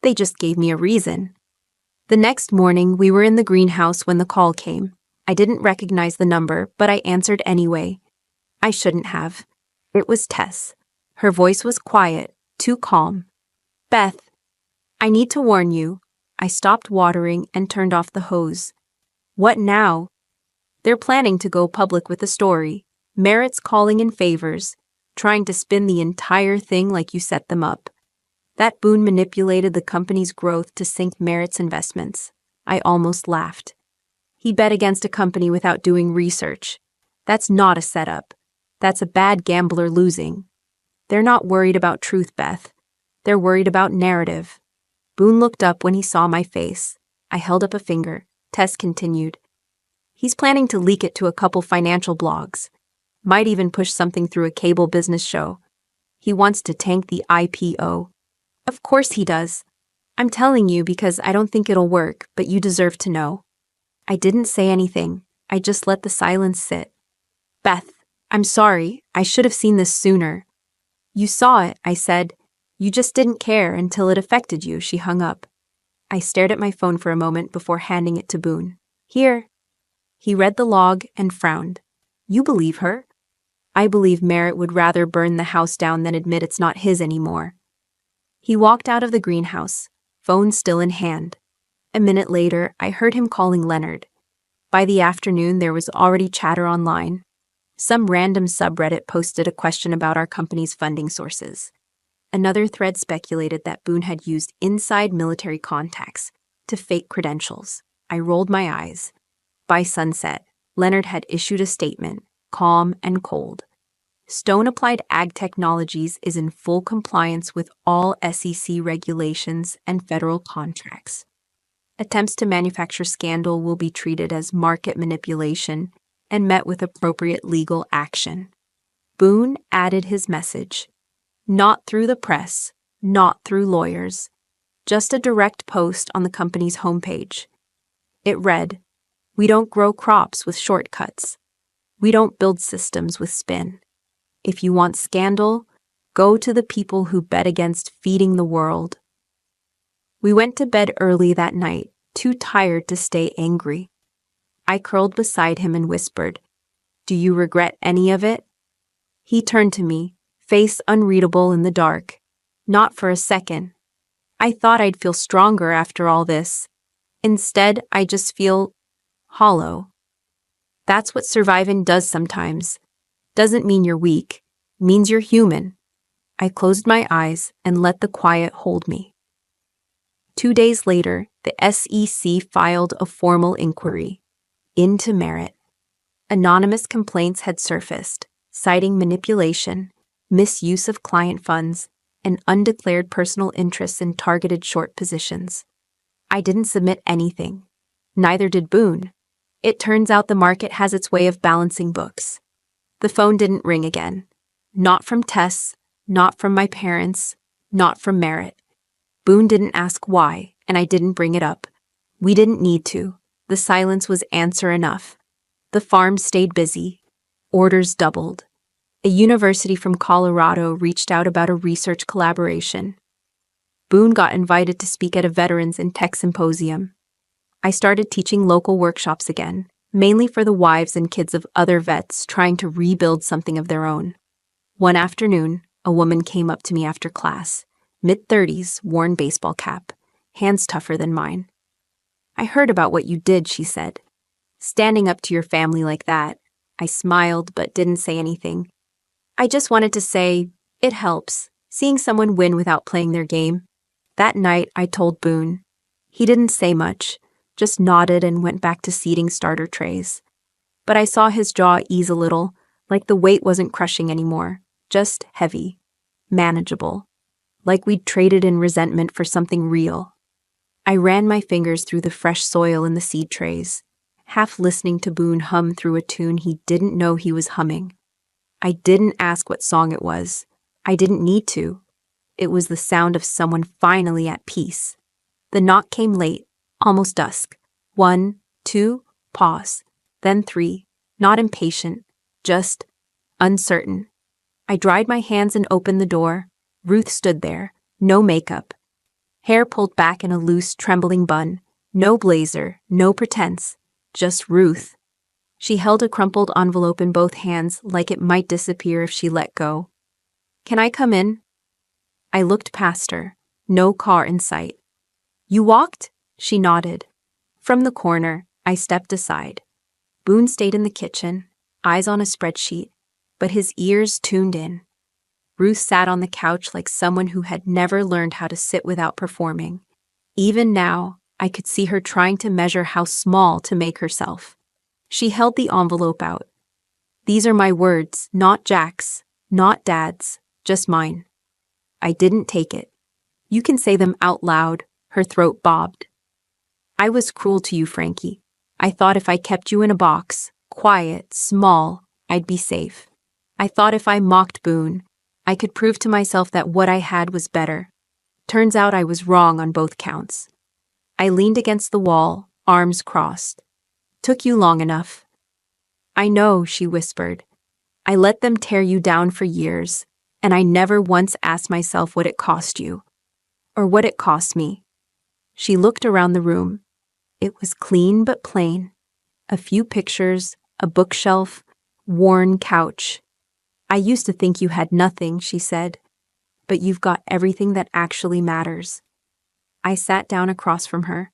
"They just gave me a reason." The next morning, we were in the greenhouse when the call came. I didn't recognize the number, but I answered anyway. I shouldn't have. It was Tess. Her voice was quiet, too calm. "Beth, I need to warn you." I stopped watering and turned off the hose. "What now?" "They're planning to go public with the story. Merritt's calling in favors, trying to spin the entire thing like you set them up. That Boone manipulated the company's growth to sink Merritt's investments." I almost laughed. "He bet against a company without doing research. That's not a setup. That's a bad gambler losing. They're not worried about truth, Beth. They're worried about narrative." Boone looked up when he saw my face. I held up a finger. Tess continued. "He's planning to leak it to a couple financial blogs. Might even push something through a cable business show. He wants to tank the IPO. Of course he does. I'm telling you because I don't think it'll work, but you deserve to know." I didn't say anything. I just let the silence sit. "Beth, I'm sorry. I should have seen this sooner." "You saw it," I said. "You just didn't care until it affected you." She hung up. I stared at my phone for a moment before handing it to Boone. "Here." He read the log and frowned. "You believe her?" "I believe Merritt would rather burn the house down than admit it's not his anymore." He walked out of the greenhouse, phone still in hand. A minute later, I heard him calling Leonard. By the afternoon, there was already chatter online. Some random subreddit posted a question about our company's funding sources. Another thread speculated that Boone had used inside military contacts to fake credentials. I rolled my eyes. By sunset, Leonard had issued a statement, calm and cold. Stone Applied Ag Technologies is in full compliance with all SEC regulations and federal contracts. Attempts to manufacture scandal will be treated as market manipulation and met with appropriate legal action. Boone added his message. Not through the press, not through lawyers. Just a direct post on the company's homepage. It read, "We don't grow crops with shortcuts. We don't build systems with spin. If you want scandal, go to the people who bet against feeding the world." We went to bed early that night, too tired to stay angry. I curled beside him and whispered, "Do you regret any of it?" He turned to me, face unreadable in the dark. "Not for a second. I thought I'd feel stronger after all this. Instead, I just feel hollow. That's what surviving does sometimes. Doesn't mean you're weak. Means you're human." I closed my eyes and let the quiet hold me. 2 days later, the SEC filed a formal inquiry into Merritt. Anonymous complaints had surfaced, citing manipulation, misuse of client funds, and undeclared personal interests in targeted short positions. I didn't submit anything. Neither did Boone. It turns out the market has its way of balancing books. The phone didn't ring again. Not from Tess, not from my parents, not from Merritt. Boone didn't ask why, and I didn't bring it up. We didn't need to. The silence was answer enough. The farm stayed busy. Orders doubled. A university from Colorado reached out about a research collaboration. Boone got invited to speak at a Veterans in Tech Symposium. I started teaching local workshops again, mainly for the wives and kids of other vets trying to rebuild something of their own. One afternoon, a woman came up to me after class, mid-30s, worn baseball cap, hands tougher than mine. I heard about what you did, she said. Standing up to your family like that. I smiled but didn't say anything. I just wanted to say, it helps, seeing someone win without playing their game. That night, I told Boone. He didn't say much, just nodded and went back to seating starter trays. But I saw his jaw ease a little, like the weight wasn't crushing anymore, just heavy, manageable, like we'd traded in resentment for something real. I ran my fingers through the fresh soil in the seed trays, half listening to Boone hum through a tune he didn't know he was humming. I didn't ask what song it was. I didn't need to. It was the sound of someone finally at peace. The knock came late, almost dusk. 1, 2, pause. Then 3, not impatient, just uncertain. I dried my hands and opened the door. Ruth stood there, no makeup. Hair pulled back in a loose, trembling bun. No blazer, no pretense, just Ruth. She held a crumpled envelope in both hands like it might disappear if she let go. Can I come in? I looked past her. No car in sight. You walked? She nodded. From the corner, I stepped aside. Boone stayed in the kitchen, eyes on a spreadsheet, but his ears tuned in. Ruth sat on the couch like someone who had never learned how to sit without performing. Even now, I could see her trying to measure how small to make herself. She held the envelope out. These are my words, not Jack's, not Dad's, just mine. I didn't take it. You can say them out loud, her throat bobbed. I was cruel to you, Frankie. I thought if I kept you in a box, quiet, small, I'd be safe. I thought if I mocked Boone, I could prove to myself that what I had was better. Turns out I was wrong on both counts. I leaned against the wall, arms crossed. Took you long enough. I know, she whispered. I let them tear you down for years, and I never once asked myself what it cost you, or what it cost me. She looked around the room. It was clean but plain. A few pictures, a bookshelf, worn couch. I used to think you had nothing, she said, but you've got everything that actually matters. I sat down across from her.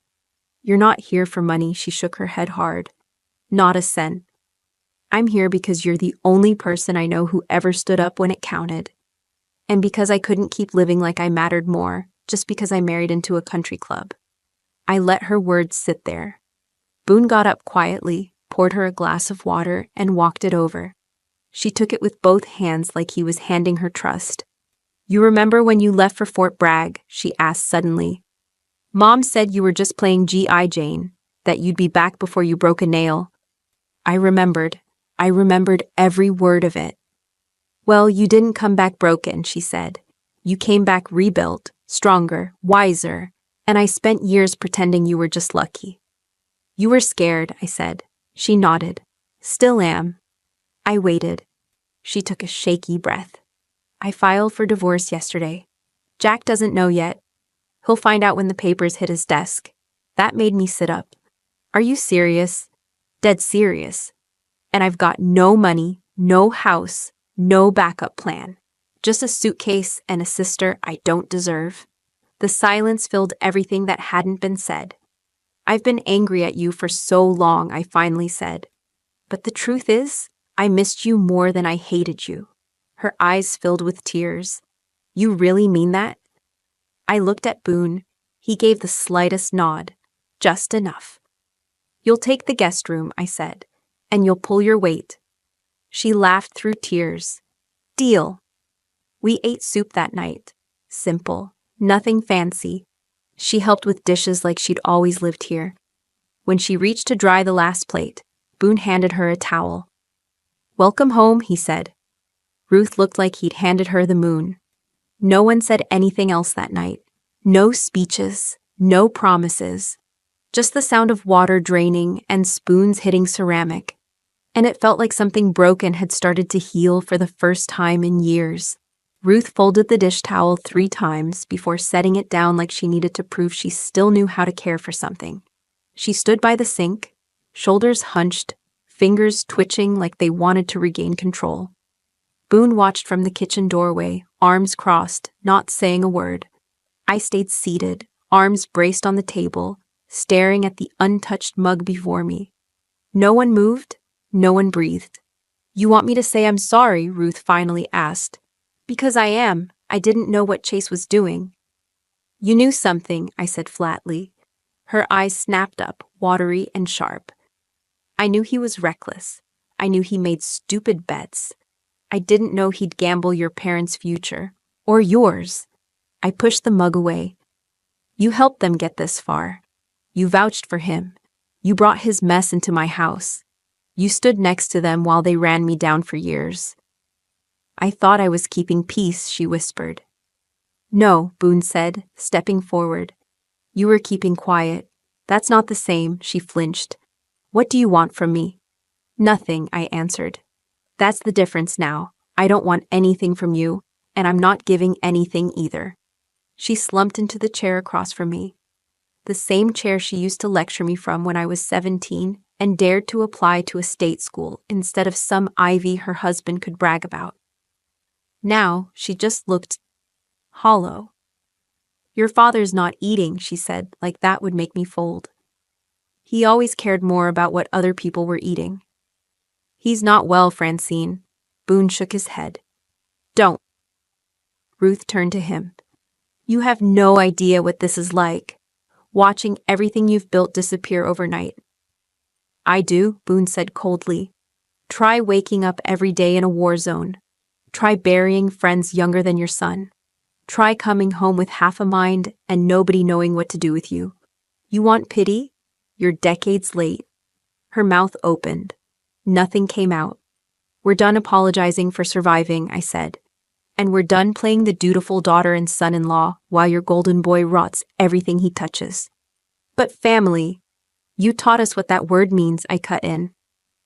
You're not here for money, she shook her head hard. Not a cent. I'm here because you're the only person I know who ever stood up when it counted. And because I couldn't keep living like I mattered more, just because I married into a country club. I let her words sit there. Boone got up quietly, poured her a glass of water, and walked it over. She took it with both hands like he was handing her trust. You remember when you left for Fort Bragg? She asked suddenly. Mom said you were just playing G.I. Jane, that you'd be back before you broke a nail. I remembered every word of it. Well, you didn't come back broken, she said. You came back rebuilt, stronger, wiser, and I spent years pretending you were just lucky. You were scared, I said. She nodded. Still am. I waited. She took a shaky breath. I filed for divorce yesterday. Jack doesn't know yet. He'll find out when the papers hit his desk. That made me sit up. Are you serious? Dead serious. And I've got no money, no house, no backup plan. Just a suitcase and a sister I don't deserve. The silence filled everything that hadn't been said. I've been angry at you for so long, I finally said. But the truth is, I missed you more than I hated you. Her eyes filled with tears. You really mean that? I looked at Boone. He gave the slightest nod. Just enough. You'll take the guest room, I said, and you'll pull your weight. She laughed through tears. Deal. We ate soup that night. Simple. Nothing fancy. She helped with dishes like she'd always lived here. When she reached to dry the last plate, Boone handed her a towel. Welcome home, he said. Ruth looked like he'd handed her the moon. No one said anything else that night. No speeches, no promises. Just the sound of water draining and spoons hitting ceramic. And it felt like something broken had started to heal for the first time in years. Ruth folded the dish towel 3 times before setting it down like she needed to prove she still knew how to care for something. She stood by the sink, shoulders hunched, fingers twitching like they wanted to regain control. Boone watched from the kitchen doorway, arms crossed, not saying a word. I stayed seated, arms braced on the table, staring at the untouched mug before me. No one moved, no one breathed. "You want me to say I'm sorry?" Ruth finally asked. "Because I am. I didn't know what Chase was doing." "You knew something," I said flatly. Her eyes snapped up, watery and sharp. "I knew he was reckless. I knew he made stupid bets. I didn't know he'd gamble your parents' future. Or yours." I pushed the mug away. "You helped them get this far. You vouched for him. You brought his mess into my house. You stood next to them while they ran me down for years." "I thought I was keeping peace," she whispered. "No," Boone said, stepping forward. "You were keeping quiet. That's not the same," she flinched. "What do you want from me?" "Nothing," I answered. "That's the difference now. I don't want anything from you, and I'm not giving anything either." She slumped into the chair across from me. The same chair she used to lecture me from when I was 17 and dared to apply to a state school instead of some Ivy her husband could brag about. Now, she just looked hollow. "Your father's not eating," she said, like that would make me fold. "He always cared more about what other people were eating." "He's not well, Francine." Boone shook his head. "Don't." Ruth turned to him. "You have no idea what this is like. Watching everything you've built disappear overnight." "I do," Boone said coldly. "Try waking up every day in a war zone. Try burying friends younger than your son. Try coming home with half a mind and nobody knowing what to do with you. You want pity? You're decades late." Her mouth opened. Nothing came out. "We're done apologizing for surviving," I said. "And we're done playing the dutiful daughter and son-in-law while your golden boy rots everything he touches." "But family, you taught us what that word means," I cut in.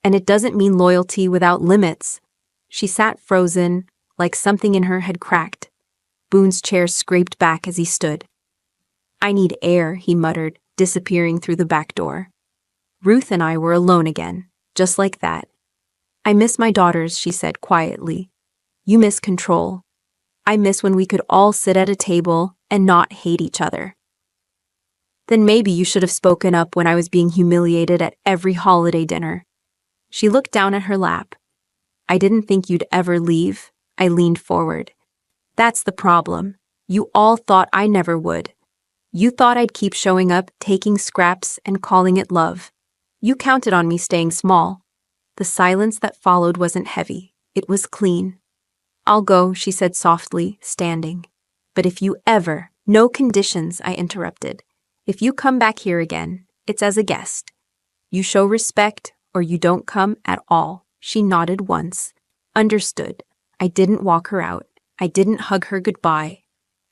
"And it doesn't mean loyalty without limits." She sat frozen, like something in her had cracked. Boone's chair scraped back as he stood. "I need air," he muttered, disappearing through the back door. Ruth and I were alone again, just like that. "I miss my daughters," she said quietly. "You miss control. I miss when we could all sit at a table and not hate each other." "Then maybe you should have spoken up when I was being humiliated at every holiday dinner." She looked down at her lap. "I didn't think you'd ever leave." I leaned forward. "That's the problem. You all thought I never would. You thought I'd keep showing up, taking scraps, and calling it love. You counted on me staying small." The silence that followed wasn't heavy. It was clean. "I'll go," she said softly, standing. "But if you ever—" "No conditions," I interrupted. "If you come back here again, it's as a guest. You show respect or you don't come at all." She nodded once. "Understood." I didn't walk her out. I didn't hug her goodbye.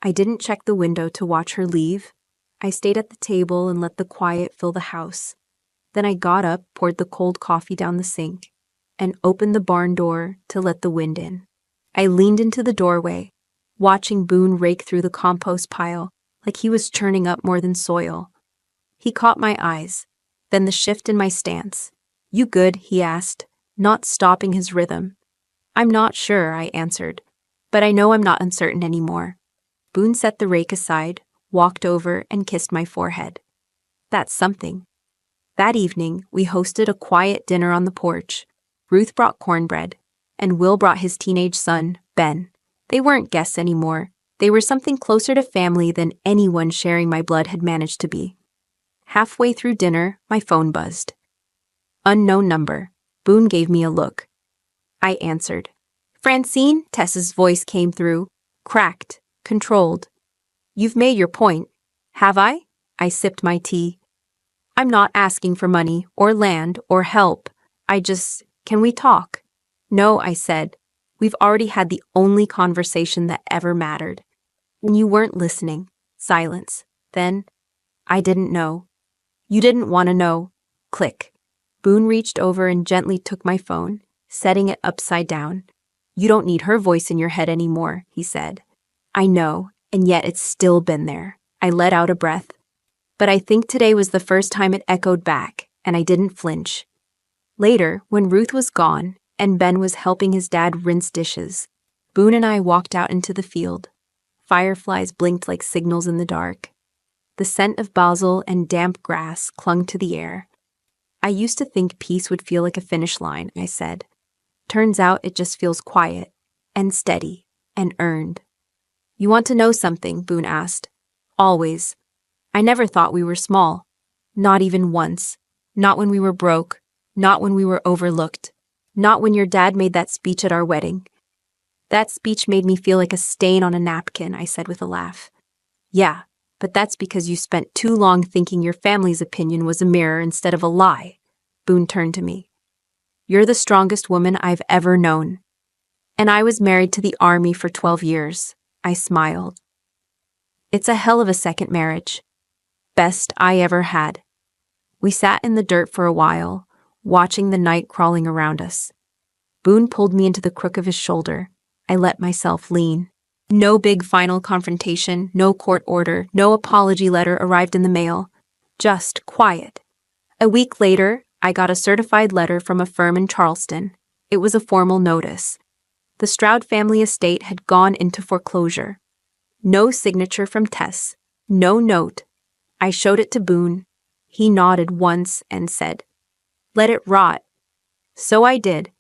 I didn't check the window to watch her leave. I stayed at the table and let the quiet fill the house. Then I got up, poured the cold coffee down the sink, and opened the barn door to let the wind in. I leaned into the doorway, watching Boone rake through the compost pile like he was churning up more than soil. He caught my eyes, then the shift in my stance. "You good?" he asked, not stopping his rhythm. "I'm not sure," I answered, "but I know I'm not uncertain anymore." Boone set the rake aside, walked over, and kissed my forehead. "That's something." That evening, we hosted a quiet dinner on the porch. Ruth brought cornbread, and Will brought his teenage son, Ben. They weren't guests anymore. They were something closer to family than anyone sharing my blood had managed to be. Halfway through dinner, my phone buzzed. Unknown number. Boone gave me a look. I answered. "Francine?" Tessa's voice came through, cracked, controlled. "You've made your point." "Have I?" I sipped my tea. "I'm not asking for money, or land, or help. Can we talk?" "No," I said. "We've already had the only conversation that ever mattered." "And you weren't listening." Silence. Then, "I didn't know." You didn't want to know. Click. Boone reached over and gently took my phone, setting it upside down. You don't need her voice in your head anymore, he said. I know, and yet it's still been there. I let out a breath. But I think today was the first time it echoed back, and I didn't flinch. Later, when Ruth was gone, and Ben was helping his dad rinse dishes, Boone and I walked out into the field. Fireflies blinked like signals in the dark. The scent of basil and damp grass clung to the air. I used to think peace would feel like a finish line, I said. Turns out it just feels quiet, and steady, and earned. You want to know something? Boone asked. Always. I never thought we were small. Not even once. Not when we were broke. Not when we were overlooked. Not when your dad made that speech at our wedding. That speech made me feel like a stain on a napkin, I said with a laugh. Yeah, but that's because you spent too long thinking your family's opinion was a mirror instead of a lie. Boone turned to me. You're the strongest woman I've ever known. And I was married to the army for 12 years. I smiled. It's a hell of a second marriage. Best I ever had. We sat in the dirt for a while, watching the night crawling around us. Boone pulled me into the crook of his shoulder. I let myself lean. No big final confrontation, no court order, no apology letter arrived in the mail. Just quiet. A week later, I got a certified letter from a firm in Charleston. It was a formal notice. The Stroud family estate had gone into foreclosure. No signature from Tess. No note. I showed it to Boone. He nodded once and said, "Let it rot." So I did.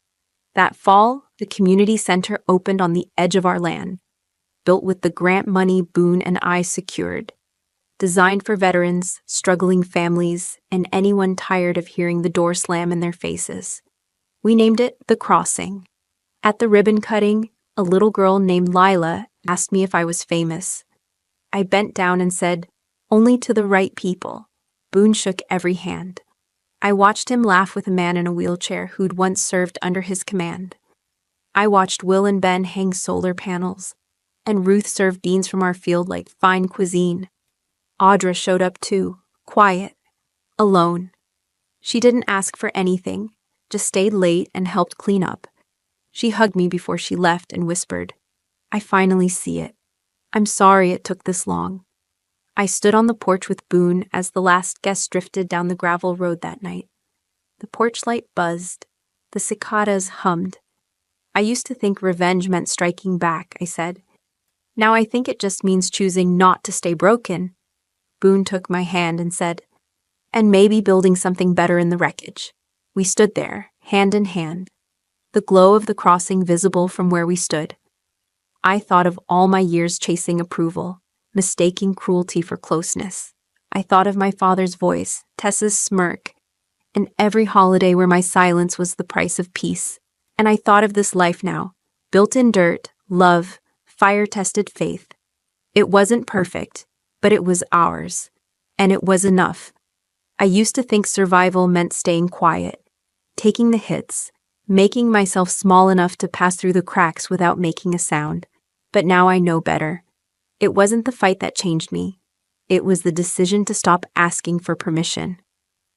That fall, the community center opened on the edge of our land, built with the grant money Boone and I secured. Designed for veterans, struggling families, and anyone tired of hearing the door slam in their faces. We named it The Crossing. At the ribbon cutting, a little girl named Lila asked me if I was famous. I bent down and said, "Only to the right people." Boone shook every hand. I watched him laugh with a man in a wheelchair who'd once served under his command. I watched Will and Ben hang solar panels, and Ruth served beans from our field like fine cuisine. Audra showed up too, quiet, alone. She didn't ask for anything, just stayed late and helped clean up. She hugged me before she left and whispered, "I finally see it. I'm sorry it took this long." I stood on the porch with Boone as the last guest drifted down the gravel road that night. The porch light buzzed. The cicadas hummed. I used to think revenge meant striking back, I said. Now I think it just means choosing not to stay broken. Boone took my hand and said, "And maybe building something better in the wreckage." We stood there, hand in hand, the glow of the crossing visible from where we stood. I thought of all my years chasing approval, mistaking cruelty for closeness. I thought of my father's voice, Tessa's smirk, and every holiday where my silence was the price of peace. And I thought of this life now, built in dirt, love, fire-tested faith. It wasn't perfect, but it was ours, and it was enough. I used to think survival meant staying quiet, taking the hits, making myself small enough to pass through the cracks without making a sound. But now I know better. It wasn't the fight that changed me. It was the decision to stop asking for permission.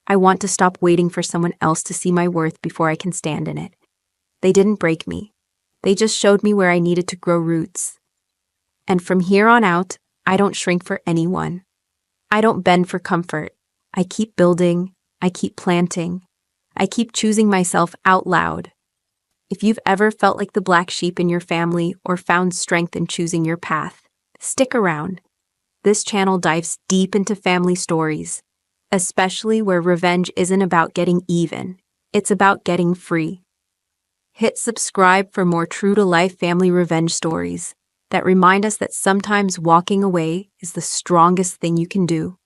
I want to stop waiting for someone else to see my worth before I can stand in it. They didn't break me. They just showed me where I needed to grow roots. And from here on out, I don't shrink for anyone. I don't bend for comfort. I keep building. I keep planting. I keep choosing myself out loud. If you've ever felt like the black sheep in your family or found strength in choosing your path, stick around. This channel dives deep into family stories, especially where revenge isn't about getting even. It's about getting free. Hit subscribe for more true-to-life family revenge stories that remind us that sometimes walking away is the strongest thing you can do.